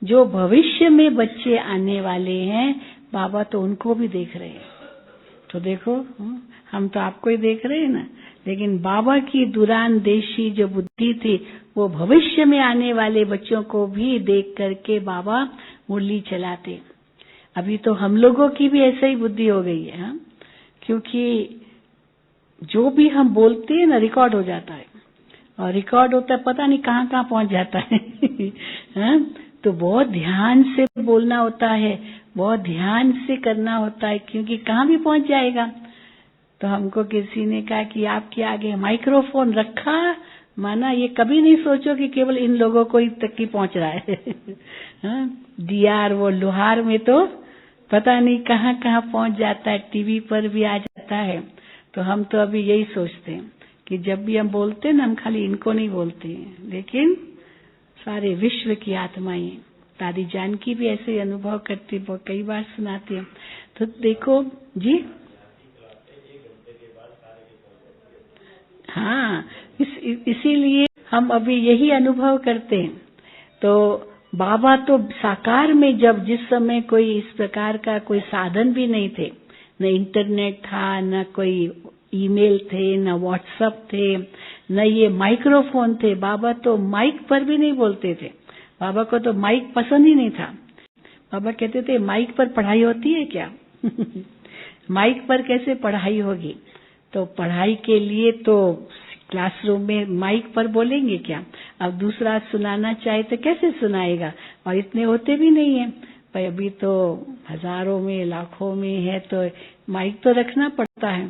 C: जो भविष्य में बच्चे आने वाले हैं बाबा तो उनको भी देख रहे हैं। तो देखो हम तो आपको ही देख रहे हैं ना, लेकिन बाबा की दूरानदेशी जो बुद्धि थी वो भविष्य में आने वाले बच्चों को भी देख करके बाबा मुरली चलाते। अभी तो हम लोगों की भी ऐसा ही बुद्धि हो गई है। हाँ? क्योंकि जो भी हम बोलते हैं ना रिकॉर्ड हो जाता है, और रिकॉर्ड होता है पता नहीं कहाँ कहाँ पहुंच जाता है। हाँ? तो बहुत ध्यान से बोलना होता है, बहुत ध्यान से करना होता है, क्योंकि कहाँ भी पहुंच जाएगा। तो हमको किसी ने कहा कि आपके आगे माइक्रोफोन रखा, माना ये कभी नहीं सोचो कि केवल इन लोगों को ही तक ही पहुंच रहा है। हाँ? दियार वो लोहार में तो पता नहीं कहाँ कहाँ पहुंच जाता है, टीवी पर भी आ जाता है। तो हम तो अभी यही सोचते हैं कि जब भी हम बोलते हैं ना, हम खाली इनको नहीं बोलते हैं, लेकिन सारे विश्व की आत्माएं। दादी जानकी भी ऐसे ही अनुभव करती, वो कई बार सुनाती है। तो देखो जी, हाँ, इसीलिए हम अभी यही अनुभव करते हैं। तो बाबा तो साकार में, जब जिस समय कोई इस प्रकार का कोई साधन भी नहीं थे, न इंटरनेट था, न कोई ईमेल थे, न व्हाट्सएप थे, न ये माइक्रोफोन थे। बाबा तो माइक पर भी नहीं बोलते थे, बाबा को तो माइक पसंद ही नहीं था। बाबा कहते थे माइक पर पढ़ाई होती है क्या? माइक पर कैसे पढ़ाई होगी? तो पढ़ाई के लिए तो क्लासरूम में माइक पर बोलेंगे क्या? अब दूसरा सुनाना चाहे तो कैसे सुनाएगा? और इतने होते भी नहीं है भाई, अभी तो हजारों में लाखों में है, तो माइक तो रखना पड़ता है।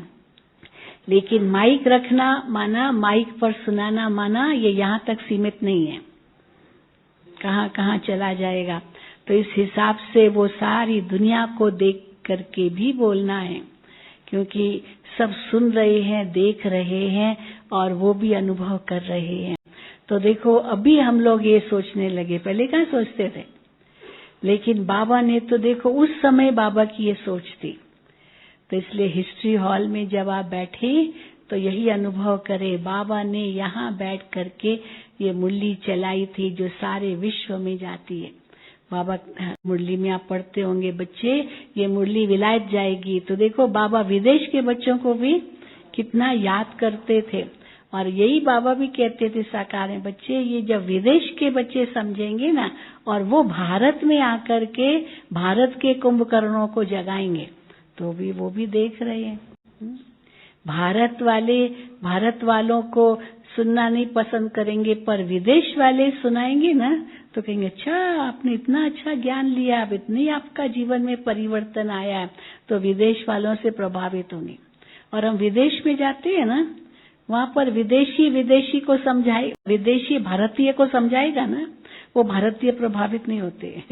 C: लेकिन माइक रखना माना, माइक पर सुनाना माना, ये यहाँ तक सीमित नहीं है, कहाँ कहाँ चला जाएगा। तो इस हिसाब से वो सारी दुनिया को देख करके भी बोलना है, क्योंकि सब सुन रहे हैं, देख रहे हैं और वो भी अनुभव कर रहे हैं। तो देखो अभी हम लोग ये सोचने लगे, पहले कहाँ सोचते थे, लेकिन बाबा ने तो देखो उस समय बाबा की ये सोच थी। तो इसलिए हिस्ट्री हॉल में जब आप बैठे तो यही अनुभव करें, बाबा ने यहाँ बैठ करके ये मुरली चलाई थी जो सारे विश्व में जाती है। बाबा मुरली में आप पढ़ते होंगे बच्चे, ये मुरली विलायत जाएगी। तो देखो बाबा विदेश के बच्चों को भी कितना याद करते थे, और यही बाबा भी कहते थे साकार में, बच्चे ये जब विदेश के बच्चे समझेंगे ना, और वो भारत में आकर के भारत के कुंभकर्णों को जगाएंगे, तो भी वो भी देख रहे हैं। भारत वालों को सुनना नहीं पसंद करेंगे, पर विदेश वाले सुनाएंगे ना तो कहेंगे अच्छा आपने इतना अच्छा ज्ञान लिया, अब इतनी आपका जीवन में परिवर्तन आया है, तो विदेश वालों से प्रभावित होंगे। और हम विदेश में जाते हैं ना, वहां पर विदेशी को समझाए, विदेशी भारतीय को समझाएगा ना, वो भारतीय प्रभावित नहीं होते।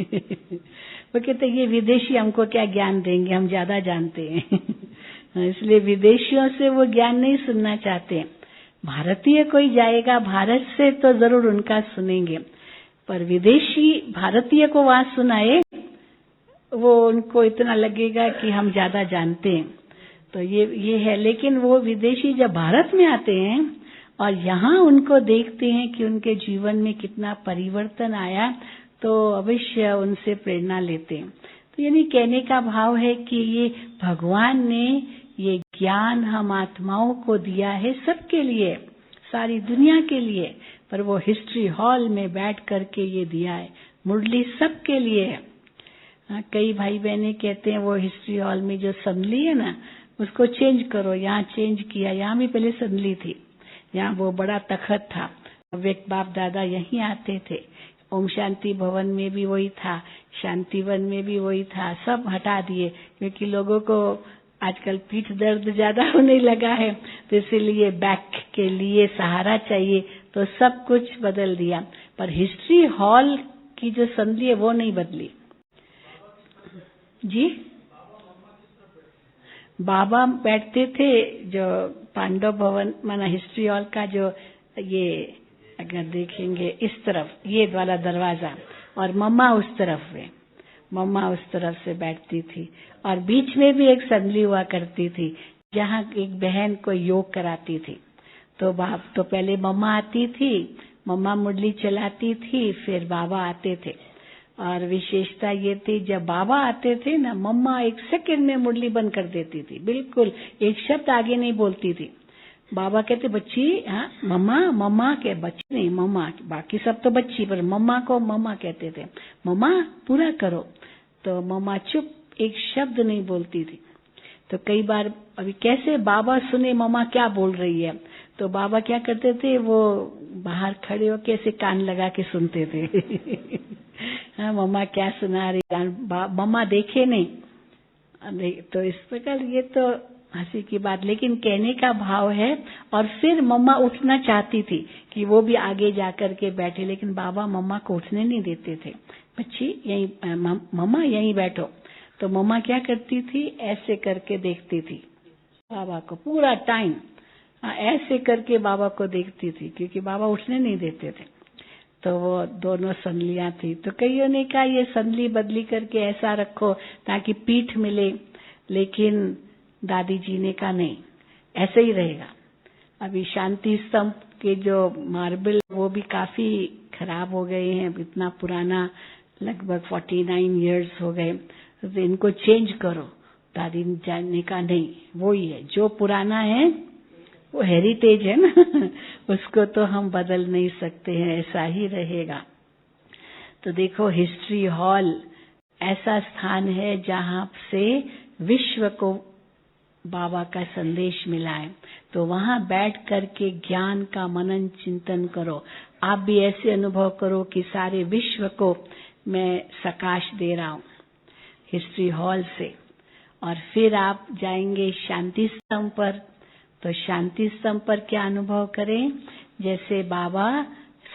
C: वो कहते ये विदेशी हमको क्या ज्ञान देंगे, हम ज्यादा जानते हैं। इसलिए विदेशियों से वो ज्ञान नहीं सुनना चाहते। भारतीय कोई जाएगा भारत से तो जरूर उनका सुनेंगे, पर विदेशी भारतीय को वहां सुनाए, वो उनको इतना लगेगा कि हम ज्यादा जानते हैं। तो ये है। लेकिन वो विदेशी जब भारत में आते हैं और यहाँ उनको देखते हैं कि उनके जीवन में कितना परिवर्तन आया, तो अवश्य उनसे प्रेरणा लेते हैं। तो यानी कहने का भाव है कि ये भगवान ने ये ज्ञान हम आत्माओं को दिया है, सबके लिए, सारी दुनिया के लिए, पर वो हिस्ट्री हॉल में बैठ करके ये दिया है। मुरली सबके लिए है। कई भाई बहने कहते हैं वो हिस्ट्री हॉल में जो संदली है ना, उसको चेंज करो, यहाँ चेंज किया, यहाँ भी पहले संदली थी, यहाँ वो बड़ा तखत था, व्यक्त बाप दादा यहीं आते थे। ओम शांति भवन में भी वही था, शांतिवन में भी वही था, सब हटा दिए क्योंकि लोगों को आजकल पीठ दर्द ज्यादा होने लगा है, तो इसीलिए बैक के लिए सहारा चाहिए, तो सब कुछ बदल दिया। पर हिस्ट्री हॉल की जो संधि है वो नहीं बदली। जी बाबा बैठते थे जो पांडव भवन माना हिस्ट्री हॉल का जो ये अगर देखेंगे इस तरफ ये वाला दरवाजा, और मम्मा उस तरफ में, मम्मा उस तरफ से बैठती थी, और बीच में भी एक संदली हुआ करती थी जहाँ एक बहन को योग कराती थी। तो पहले मम्मा आती थी, मम्मा मुरली चलाती थी, फिर बाबा आते थे। और विशेषता ये थी जब बाबा आते थे ना, मम्मा 1 सेकंड में मुरली बंद कर देती थी, बिल्कुल एक शब्द आगे नहीं बोलती थी। बाबा कहते बच्ची, हाँ मम्मा, मम्मा के बच्ची नहीं मम्मा, बाकी सब तो बच्ची, पर मम्मा को मम्मा कहते थे, मम्मा पूरा करो। तो मम्मा चुप, एक शब्द नहीं बोलती थी। तो कई बार अभी कैसे बाबा सुने मम्मा क्या बोल रही है, तो बाबा क्या करते थे, वो बाहर खड़े होकर ऐसे कान लगा के सुनते थे। हाँ मम्मा क्या सुना रही, मम्मा देखे नहीं। तो इस प्रकार ये तो हंसी की बात, लेकिन कहने का भाव है। और फिर मम्मा उठना चाहती थी कि वो भी आगे जाकर के बैठे, लेकिन बाबा मम्मा को उठने नहीं देते थे। बच्ची यहीं, मम्मा यहीं बैठो। तो मम्मा क्या करती थी, ऐसे करके देखती थी बाबा को पूरा टाइम, ऐसे करके बाबा को देखती थी, क्योंकि बाबा उठने नहीं देते थे। तो वो दोनों संदलियां थी। तो कईयों ने कहा ये संदली बदली करके ऐसा रखो ताकि पीठ मिले, लेकिन दादी जी ने कहा नहीं, ऐसे ही रहेगा। अभी शांति स्तंभ के जो मार्बल वो भी काफी खराब हो गए हैं, इतना पुराना, लगभग 49 इयर्स हो गए, तो इनको चेंज करो। दादी ने का नहीं, वो ही है, जो पुराना है वो हेरिटेज है ना, उसको तो हम बदल नहीं सकते हैं, ऐसा ही रहेगा। तो देखो हिस्ट्री हॉल ऐसा स्थान है जहाँ से विश्व को बाबा का संदेश मिला है। तो वहाँ बैठ करके ज्ञान का मनन चिंतन करो। आप भी ऐसे अनुभव करो कि सारे विश्व को मैं प्रकाश दे रहा हूँ हिस्ट्री हॉल से। और फिर आप जाएंगे शांति स्तंभ पर। तो शांति स्तंभ पर क्या अनुभव करें? जैसे बाबा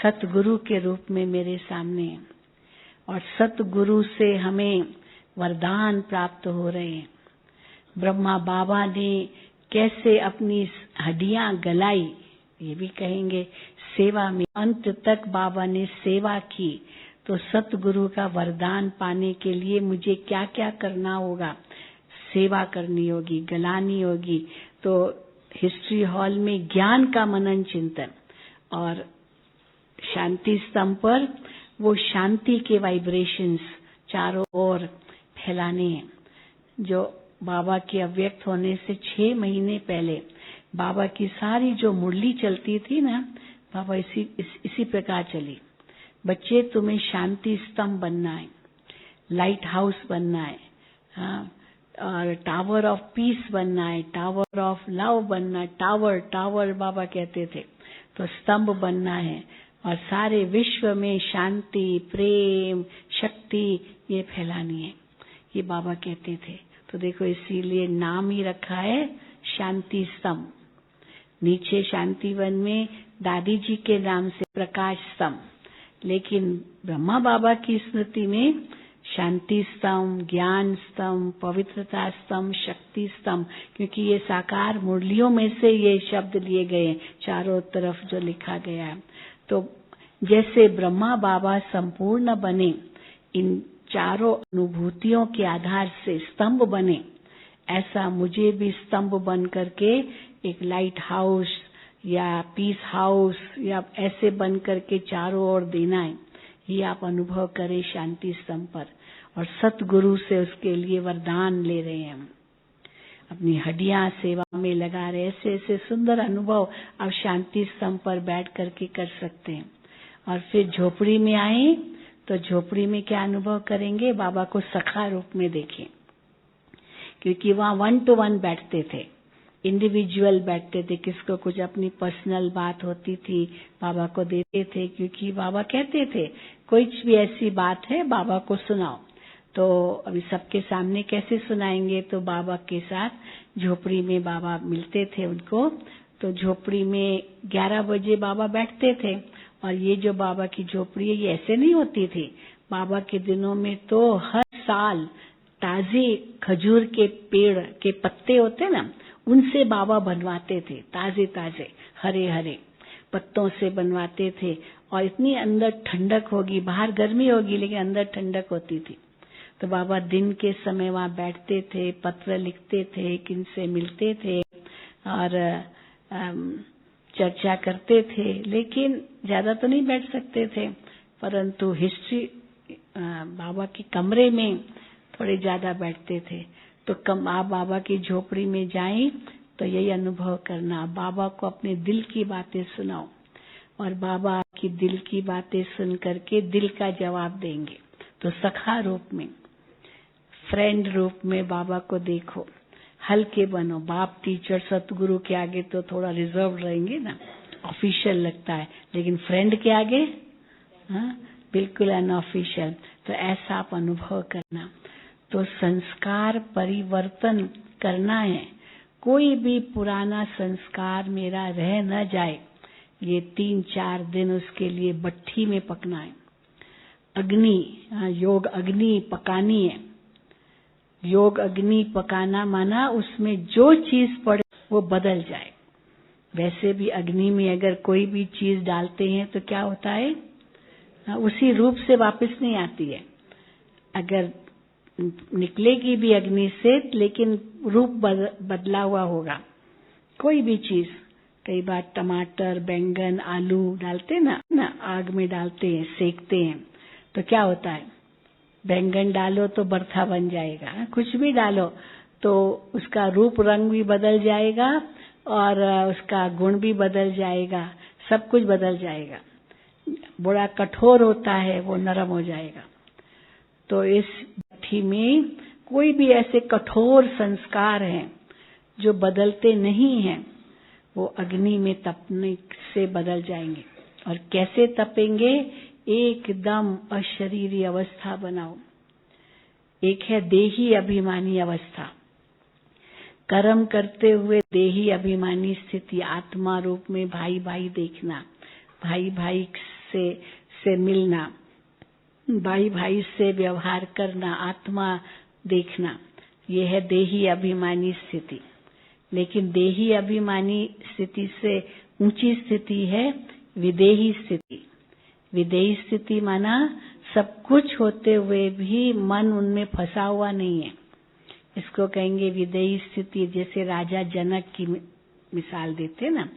C: सतगुरु के रूप में मेरे सामने हैं और सतगुरु से हमें वरदान प्राप्त हो रहे हैं। ब्रह्मा बाबा ने कैसे अपनी हड्डियां गलाई, ये भी कहेंगे सेवा में, अंत तक बाबा ने सेवा की। तो सतगुरु का वरदान पाने के लिए मुझे क्या क्या करना होगा? सेवा करनी होगी, गलानी होगी। तो हिस्ट्री हॉल में ज्ञान का मनन चिंतन और शांति स्तंभ पर वो शांति के वाइब्रेशंस चारों ओर फैलाने हैं। जो बाबा के अव्यक्त होने से 6 महीने पहले बाबा की सारी जो मुरली चलती थी ना, बाबा इसी प्रकार चली। बच्चे तुम्हें शांति स्तंभ बनना है, लाइट हाउस बनना है, हाँ, और टावर ऑफ पीस बनना है, टावर ऑफ लव बनना है। टावर बाबा कहते थे। तो स्तंभ बनना है और सारे विश्व में शांति, प्रेम, शक्ति ये फैलानी है, ये बाबा कहते थे। तो देखो इसीलिए नाम ही रखा है शांति स्तंभ। नीचे शांतिवन में दादी जी के नाम से प्रकाश स्तंभ, लेकिन ब्रह्मा बाबा की स्मृति में शांति स्तंभ, ज्ञान स्तंभ, पवित्रता स्तंभ, शक्ति स्तंभ, क्योंकि ये साकार मुरलियों में से ये शब्द लिए गए चारों तरफ जो लिखा गया है। तो जैसे ब्रह्मा बाबा संपूर्ण बने, इन चारों अनुभूतियों के आधार से स्तंभ बने, ऐसा मुझे भी स्तंभ बन करके एक लाइट हाउस या पीस हाउस या ऐसे बन करके चारों ओर देना है। ये आप अनुभव करें शांति स्तंभ पर और सतगुरु से उसके लिए वरदान ले रहे हैं। हम अपनी हड्डियां सेवा में लगा रहे, ऐसे ऐसे सुंदर अनुभव आप शांति स्तंभ पर बैठ करके कर सकते हैं। और फिर झोपड़ी में आए तो झोपड़ी में क्या अनुभव करेंगे? बाबा को सखा रूप में देखें, क्योंकि वहाँ 1 to 1 बैठते थे, इंडिविजुअल बैठते थे। किसको कुछ अपनी पर्सनल बात होती थी बाबा को देते थे, क्योंकि बाबा कहते थे कोई भी ऐसी बात है बाबा को सुनाओ। तो अभी सबके सामने कैसे सुनाएंगे? तो बाबा के साथ झोपड़ी में बाबा मिलते थे उनको। तो झोपड़ी में 11 बजे बाबा बैठते थे। और ये जो बाबा की झोपड़ी है ये ऐसे नहीं होती थी। बाबा के दिनों में तो हर साल ताजे खजूर के पेड़ के पत्ते होते ना, उनसे बाबा बनवाते थे, ताजे ताजे हरे हरे पत्तों से बनवाते थे। और इतनी अंदर ठंडक होगी, बाहर गर्मी होगी लेकिन अंदर ठंडक होती थी। तो बाबा दिन के समय वहाँ बैठते थे, पत्र लिखते थे, किनसे मिलते थे और चर्चा करते थे। लेकिन ज्यादा तो नहीं बैठ सकते थे, परंतु हिस्ट्री बाबा के कमरे में थोड़े ज्यादा बैठते थे। तो आप बाबा की झोपड़ी में जाएं तो यही अनुभव करना, बाबा को अपने दिल की बातें सुनाओ और बाबा की दिल की बातें सुन करके दिल का जवाब देंगे। तो सखा रूप में, फ्रेंड रूप में बाबा को देखो, हल्के बनो। बाप टीचर सतगुरु के आगे तो थोड़ा रिजर्व रहेंगे ना, ऑफिशियल लगता है, लेकिन फ्रेंड के आगे हाँ बिल्कुल अनऑफिशियल। तो ऐसा आप अनुभव करना। तो संस्कार परिवर्तन करना है, कोई भी पुराना संस्कार मेरा रह न जाए। ये 3-4 दिन उसके लिए भट्ठी में पकना है। अग्नि, योग अग्नि पकानी है। योग अग्नि पकाना माना उसमें जो चीज पड़े वो बदल जाए। वैसे भी अग्नि में अगर कोई भी चीज डालते हैं तो क्या होता है? उसी रूप से वापस नहीं आती है। अगर निकलेगी भी अग्नि से, लेकिन रूप बदला हुआ होगा। कोई भी चीज, कई बार टमाटर, बैंगन, आलू डालते ना आग में डालते हैं, सेकते हैं, तो क्या होता है? बैंगन डालो तो बर्था बन जाएगा, कुछ भी डालो तो उसका रूप रंग भी बदल जाएगा और उसका गुण भी बदल जाएगा, सब कुछ बदल जाएगा। बड़ा कठोर होता है वो नरम हो जाएगा। तो इस भट्ठी में कोई भी ऐसे कठोर संस्कार हैं जो बदलते नहीं हैं, वो अग्नि में तपने से बदल जाएंगे। और कैसे तपेंगे? एकदम अशरीरी अवस्था बनाओ। एक है देही अभिमानी अवस्था, कर्म करते हुए देही अभिमानी स्थिति, आत्मा रूप में भाई भाई देखना, भाई भाई से मिलना, भाई भाई से व्यवहार करना, आत्मा देखना, यह है देही अभिमानी स्थिति। लेकिन देही अभिमानी स्थिति से ऊंची स्थिति है विदेही स्थिति। विदेही स्थिति माना सब कुछ होते हुए भी मन उनमें फंसा हुआ नहीं है, इसको कहेंगे विदेही स्थिति। जैसे राजा जनक की मिसाल देते ना,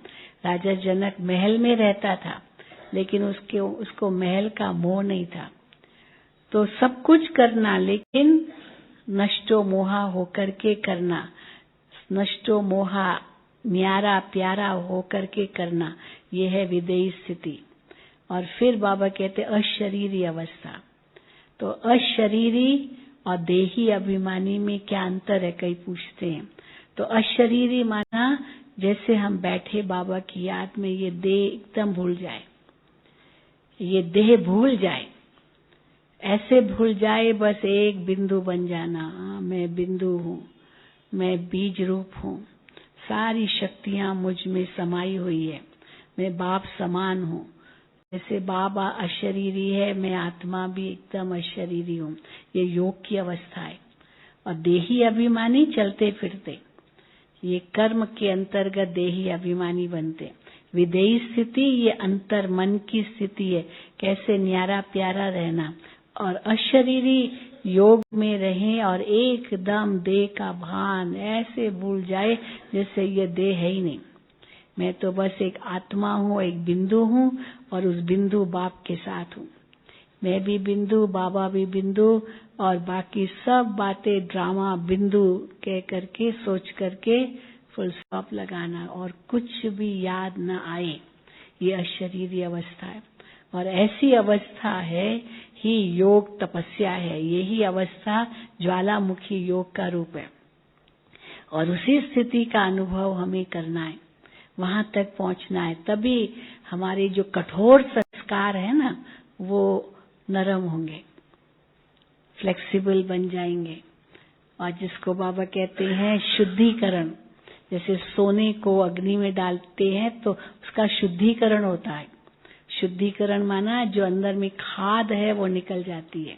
C: राजा जनक महल में रहता था लेकिन उसको महल का मोह नहीं था। तो सब कुछ करना लेकिन नष्टो मोहा होकर के करना, नष्टो मोहा न्यारा प्यारा होकर के करना, यह है विदेही स्थिति। और फिर बाबा कहते अशरीरी अवस्था। तो अशरीरी और देही अभिमानी में क्या अंतर है, कई पूछते हैं। तो अशरीरी माना जैसे हम बैठे बाबा की याद में, ये देह एकदम भूल जाए, ये देह भूल जाए, ऐसे भूल जाए, बस एक बिंदु बन जाना। मैं बिंदु हूँ, मैं बीज रूप हूँ, सारी शक्तियां मुझ में समाई हुई है, मैं बाप समान हूँ। जैसे बाबा अशरीरी है, मैं आत्मा भी एकदम अशरीरी हूँ। ये योग की अवस्था है। और देही अभिमानी चलते फिरते, ये कर्म के अंतर्गत देही अभिमानी बनते। विदेही स्थिति ये अंतर मन की स्थिति है, कैसे न्यारा प्यारा रहना। और अशरीरी योग में रहें और एकदम देह का भान ऐसे भूल जाए जैसे ये देह है ही नहीं, मैं तो बस एक आत्मा हूँ, एक बिंदु हूँ और उस बिंदु बाप के साथ हूँ। मैं भी बिंदु, बाबा भी बिंदु, और बाकी सब बातें ड्रामा बिंदु कह करके सोच करके फुल स्टॉप लगाना और कुछ भी याद न आए। ये अशरीरी अवस्था है। और ऐसी अवस्था है ही योग तपस्या है। यही अवस्था ज्वालामुखी योग का रूप है। और उसी स्थिति का अनुभव हमें करना है, वहां तक पहुंचना है। तभी हमारे जो कठोर संस्कार है ना, वो नरम होंगे, फ्लेक्सिबल बन जाएंगे। और जिसको बाबा कहते हैं शुद्धिकरण, जैसे सोने को अग्नि में डालते हैं तो उसका शुद्धिकरण होता है। शुद्धिकरण माना जो अंदर में खाद है वो निकल जाती है।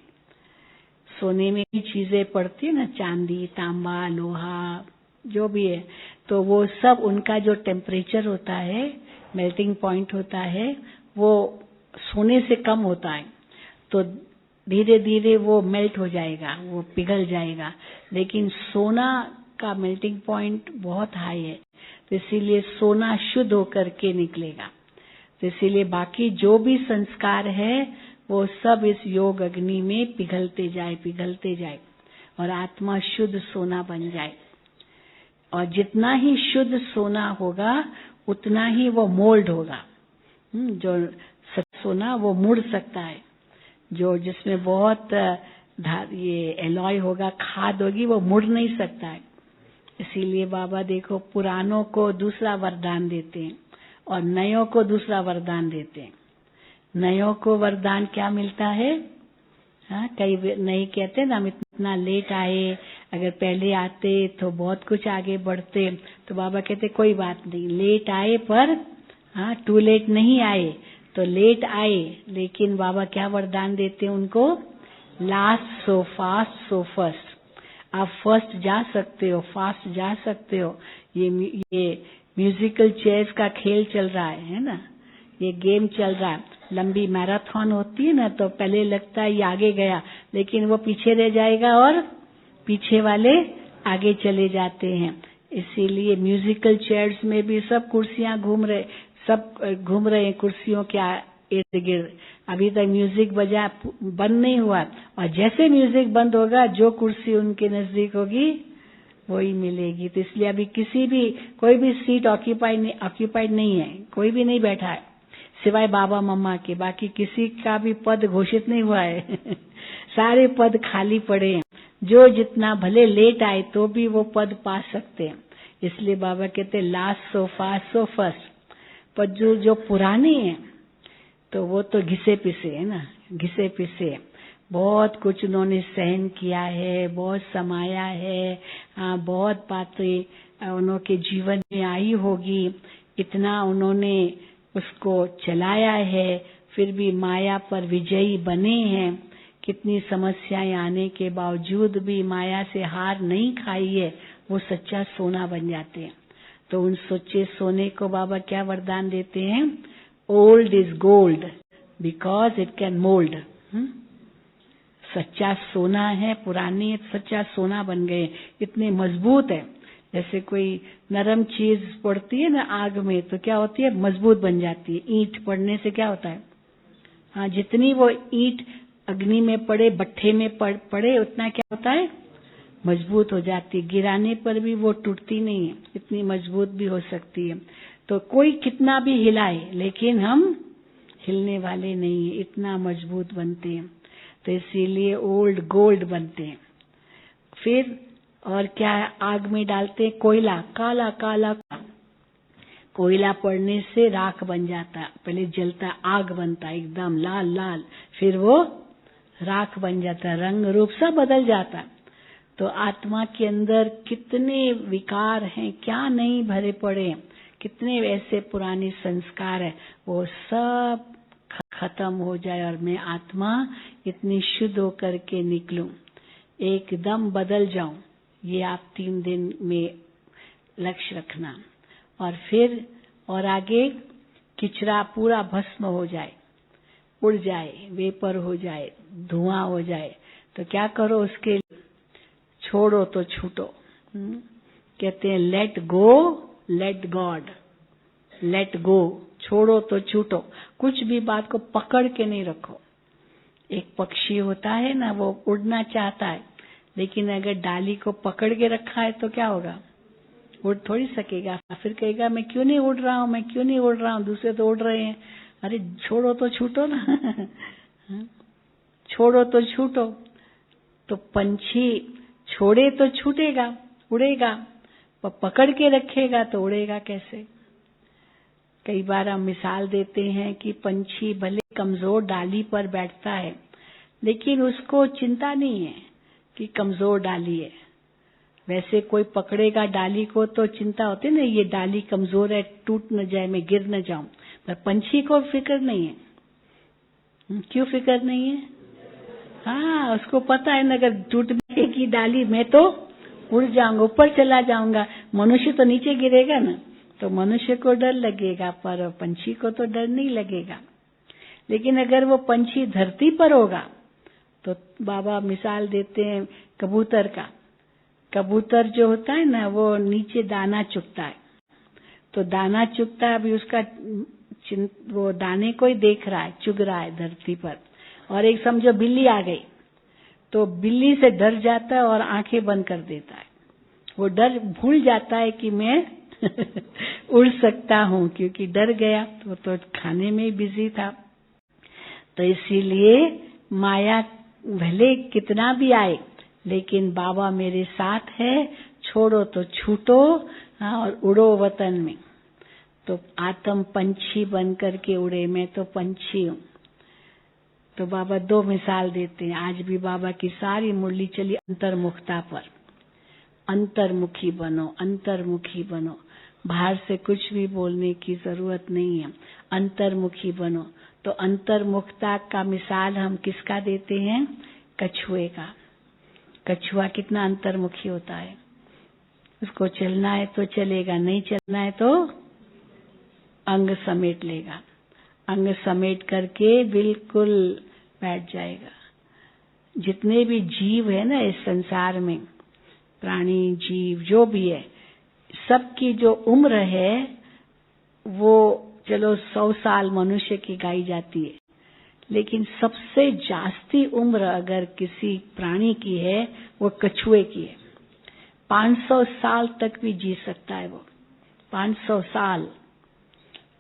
C: सोने में भी चीजें पड़ती है ना, चांदी, तांबा, लोहा, जो भी है, तो वो सब उनका जो टेम्परेचर होता है, मेल्टिंग पॉइंट होता है, वो सोने से कम होता है। तो धीरे धीरे वो मेल्ट हो जाएगा, वो पिघल जाएगा। लेकिन सोना का मेल्टिंग पॉइंट बहुत हाई है, तो इसीलिए सोना शुद्ध होकर के निकलेगा। तो इसीलिए बाकी जो भी संस्कार है वो सब इस योग अग्नि में पिघलते जाए और आत्मा शुद्ध सोना बन जाए। और जितना ही शुद्ध सोना होगा उतना ही वो मोल्ड होगा। जो सोना वो मुड़ सकता है, जो जिसमें बहुत ये एलॉय होगा, खाद होगी, वो मुड़ नहीं सकता है। इसीलिए बाबा देखो पुरानों को दूसरा वरदान देते हैं और नयों को दूसरा वरदान देते हैं। नयों को वरदान क्या मिलता है? हाँ, कई नए कहते हैं ना, हम इतना लेट आए, अगर पहले आते तो बहुत कुछ आगे बढ़ते। तो बाबा कहते कोई बात नहीं, लेट आए पर हाँ टू लेट नहीं आए, तो लेट आए लेकिन बाबा क्या वरदान देते हैं उनको? Last so fast so first. आप फर्स्ट जा सकते हो, फास्ट जा सकते हो। ये म्यूजिकल चेयर्स का खेल चल रहा है ना, ये गेम चल रहा है। लंबी मैराथन होती है ना, तो पहले लगता है ये आगे गया, लेकिन वो पीछे रह जाएगा और पीछे वाले आगे चले जाते हैं। इसीलिए म्यूजिकल चेयर्स में भी सब कुर्सियां घूम रहे हैं कुर्सियों के इर्द गिर्द। अभी तक म्यूजिक बंद नहीं हुआ, और जैसे म्यूजिक बंद होगा जो कुर्सी उनके नजदीक होगी वही मिलेगी। तो इसलिए अभी कोई भी सीट ऑक्यूपाइड नहीं है, कोई भी नहीं बैठा है सिवाय बाबा मम्मा के। बाकी किसी का भी पद घोषित नहीं हुआ है सारे पद खाली पड़े हैं। जो जितना भले लेट आए तो भी वो पद पा सकते हैं। इसलिए बाबा कहते last so fast so first. पर जो पुराने हैं तो वो तो घिसे पिसे है ना, घिसे पिसे। बहुत कुछ उन्होंने सहन किया है, बहुत समाया है, बहुत बातें उनके जीवन में आई होगी, इतना उन्होंने उसको चलाया है, फिर भी माया पर विजयी बने हैं। कितनी समस्याएं आने के बावजूद भी माया से हार नहीं खाई है, वो सच्चा सोना बन जाते हैं। तो उन सच्चे सोने को बाबा क्या वरदान देते हैं? Old is gold because it can mould. सच्चा सोना है, पुरानी सच्चा सोना बन गए, इतने मजबूत है। जैसे कोई नरम चीज पड़ती है ना आग में तो क्या होती है? मजबूत बन जाती है। ईंट पड़ने से क्या होता है? हाँ, जितनी वो ईंट अग्नि में पड़े, भट्ठे में पड़े, उतना क्या होता है? मजबूत हो जाती है। गिराने पर भी वो टूटती नहीं है, इतनी मजबूत भी हो सकती है। तो कोई कितना भी हिलाए लेकिन हम हिलने वाले नहीं है, इतना मजबूत बनते हैं। तो इसीलिए ओल्ड गोल्ड बनते हैं। फिर और क्या है? आग में डालते हैं कोयला, काला काला कोयला पड़ने से राख बन जाता है। पहले जलता आग बनता है एकदम लाल लाल, फिर वो राख बन जाता है, रंग रूप सब बदल जाता है। तो आत्मा के अंदर कितने विकार हैं, क्या नहीं भरे पड़े हैं, कितने ऐसे पुराने संस्कार है, वो सब खत्म हो जाए और मैं आत्मा इतनी शुद्ध होकर के निकलूं, एकदम बदल जाऊं। ये आप 3 दिन में लक्ष्य रखना। और फिर और आगे किचरा पूरा भस्म हो जाए, उड़ जाए, वेपर हो जाए, धुआं हो जाए, तो क्या करो उसके लिए? छोड़ो तो छूटो। कहते हैं let go let God, let go, छोड़ो तो छूटो। कुछ भी बात को पकड़ के नहीं रखो। एक पक्षी होता है ना, वो उड़ना चाहता है, लेकिन अगर डाली को पकड़ के रखा है तो क्या होगा? उड़ थोड़ी सकेगा। फिर कहेगा मैं क्यों नहीं उड़ रहा हूँ, मैं क्यों नहीं उड़ रहा हूँ, दूसरे तो उड़ रहे हैं। अरे छोड़ो तो छूटो ना छोड़ो तो छूटो। तो पंछी छोड़े तो छूटेगा, उड़ेगा, पर पकड़ के रखेगा तो उड़ेगा कैसे? कई बार हम मिसाल देते हैं कि पंछी भले कमजोर डाली पर बैठता है, लेकिन उसको चिंता नहीं है कि कमजोर डाली है। वैसे कोई पकड़ेगा डाली को तो चिंता होती है ना, ये डाली कमजोर है, टूट न जाए, मैं गिर न जाऊं। पर पंछी को फिक्र नहीं है। क्यों फिक्र नहीं है? हाँ, उसको पता है ना अगर टूट की डाली मैं तो उड़ जाऊंगा, ऊपर चला जाऊंगा। मनुष्य तो नीचे गिरेगा ना, तो मनुष्य को डर लगेगा, पर पंछी को तो डर नहीं लगेगा। लेकिन अगर वो पंछी धरती पर होगा तो बाबा मिसाल देते हैं कबूतर का। कबूतर जो होता है ना, वो नीचे दाना चुगता है, तो दाना चुगता है, अभी उसका वो दाने को ही देख रहा है, चुग रहा है धरती पर। और एक समझो बिल्ली आ गई, तो बिल्ली से डर जाता है और आंखें बंद कर देता है। वो डर भूल जाता है कि मैं उड़ सकता हूँ, क्योंकि डर गया, तो खाने में ही बिजी था। तो इसीलिए माया भले कितना भी आए, लेकिन बाबा मेरे साथ है, छोड़ो तो छूटो, और उड़ो वतन में। तो आत्म पंछी बन करके उड़े, मैं तो पंछी हूँ। तो बाबा 2 मिसाल देते हैं। आज भी बाबा की सारी मुरली चली अंतर्मुखता पर। अंतर्मुखी बनो, अंतर्मुखी बनो। बाहर से कुछ भी बोलने की जरूरत नहीं है, अंतर्मुखी बनो। तो अंतर्मुखता का मिसाल हम किसका देते हैं? कछुए का। कछुआ कितना अंतर्मुखी होता है, उसको चलना है तो चलेगा, नहीं चलना है तो अंग समेट लेगा, अंग समेट करके बिल्कुल बैठ जाएगा। जितने भी जीव है ना इस संसार में, प्राणी जीव जो भी है, सबकी जो उम्र है वो चलो 100 साल मनुष्य की गाई जाती है, लेकिन सबसे जास्ती उम्र अगर किसी प्राणी की है वो कछुए की है। 500 साल तक भी जी सकता है वो। 500 साल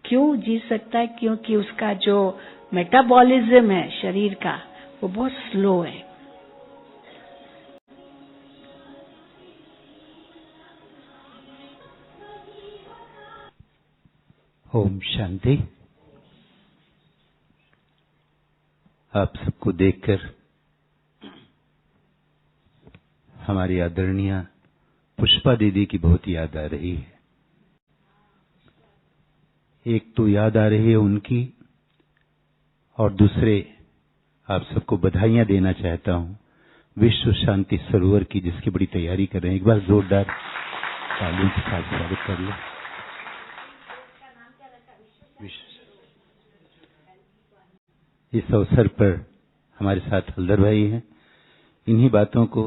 C: क्यों जी सकता है? क्योंकि उसका जो मेटाबॉलिज्म है शरीर का वो बहुत स्लो है।
D: ओम शांति। आप सबको देखकर हमारी आदरणीय पुष्पा दीदी की बहुत याद आ रही है। एक तो याद आ रही है उनकी, और दूसरे आप सबको बधाइयां देना चाहता हूं विश्व शांति सरोवर की, जिसकी बड़ी तैयारी कर रहे हैं। एक बार जोरदार तालियों के साथ स्वागत कर लो। इस अवसर पर हमारे साथ हल्दर भाई हैं, इन्हीं बातों को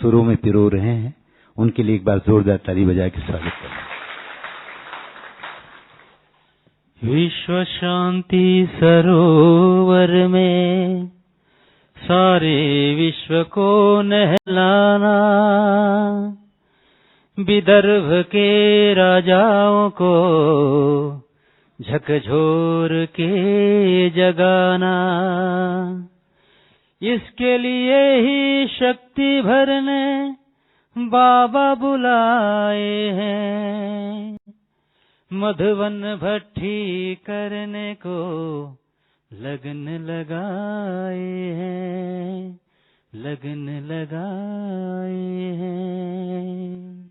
D: सुरों में पिरो रहे हैं। उनके लिए एक बार जोरदार ताली बजा के स्वागत करें।
A: विश्व शांति सरोवर में सारे विश्व को नहलाना, विदर्भ के राजाओं को झकझोर के जगाना, इसके लिए ही शक्ति भरने बाबा बुलाए हैं। मधुवन भट्टी करने को लगन लगाए हैं, लगन लगाए हैं।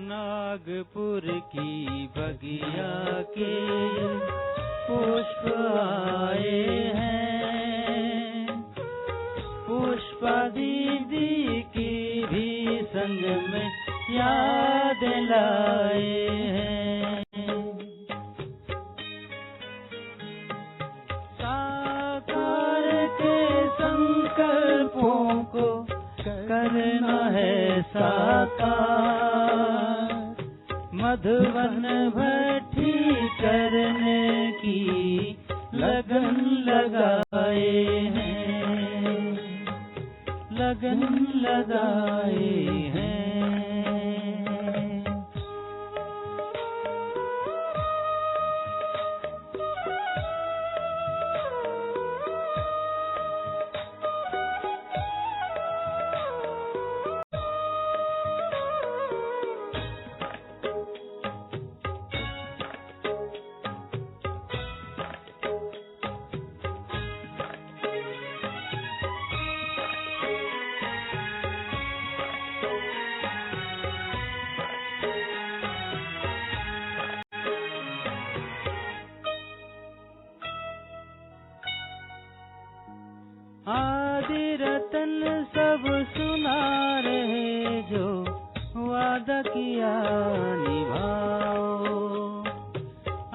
A: नागपुर की बगिया के पुष्प आए हैं, पुष्पा दीदी की भी संग में याद लाए हैं। साकार के संकल्पों को करना है साकार, मधुवन भट्टी करने की लगन लगाए हैं, लगन लगाए हैं। आदि रतन सब सुना रहे, जो वादा किया निभाओ।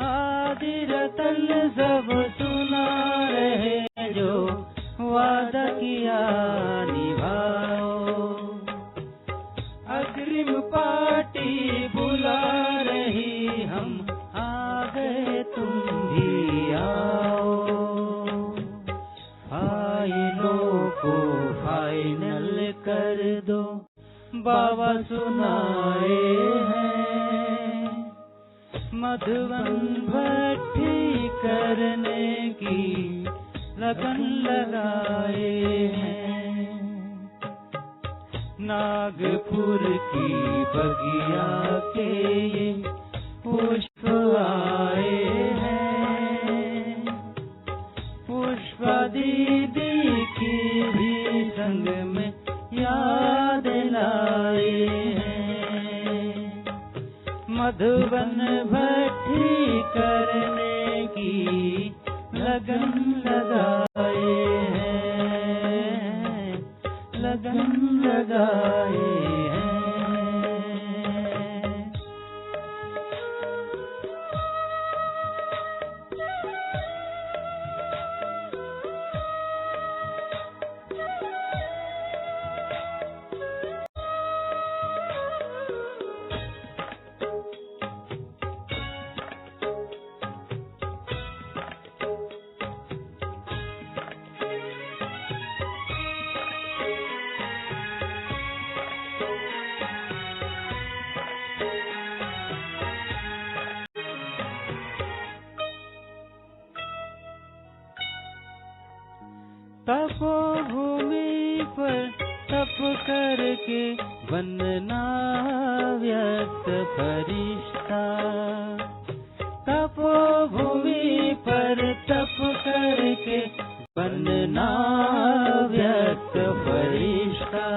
A: आदि रतन सब सुना रहे, जो वादा किया निभाओ। अग्रिम पार्टी बुला रही, हम आ गए तुम भी आओ। फाइलों को फाइनल कर दो, बाबा सुनाए हैं। मधुवन भट्टी करने की लगन लगाए हैं। नागपुर की बगिया के ये पुष्प आए हैं, पुष्पा दीदी की भी संग में याद लाए हैं। मधुवन भट्टी करने की लगन लगाए हैं, लगन लगाए हैं। तपोभूमि पर तप करके बनना व्यक्त फरिश्ता। तपोभूमि पर तप करके बनना व्यक्त फरिश्ता।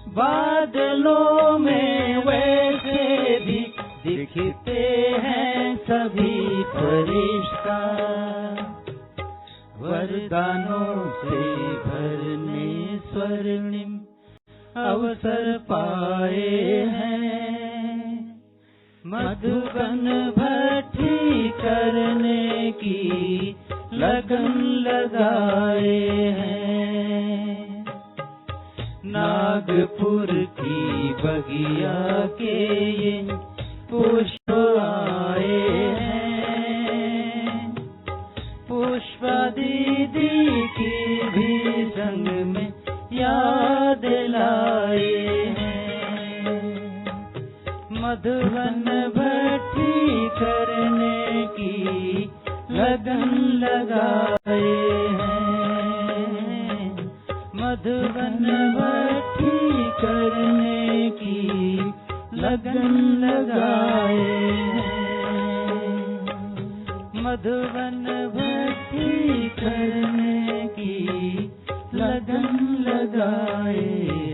A: बादलों में वैसे भी दिखते हैं सभी फरिश्ता। वरदानों से भरने स्वर्णिम अवसर पाए हैं। मधुबन भट्टी करने की लगन लगाए हैं। नागपुर की बगिया के ये पुष्प आए हैं। पुष्पा दीदी की भी संग में याद लाए हैं। मधुबन भट्टी करने की लगन लगाए हैं। मधुबन भट्टी करने की लगन लगाए हैं। मधुबन भट्टी करने की लगन लगाए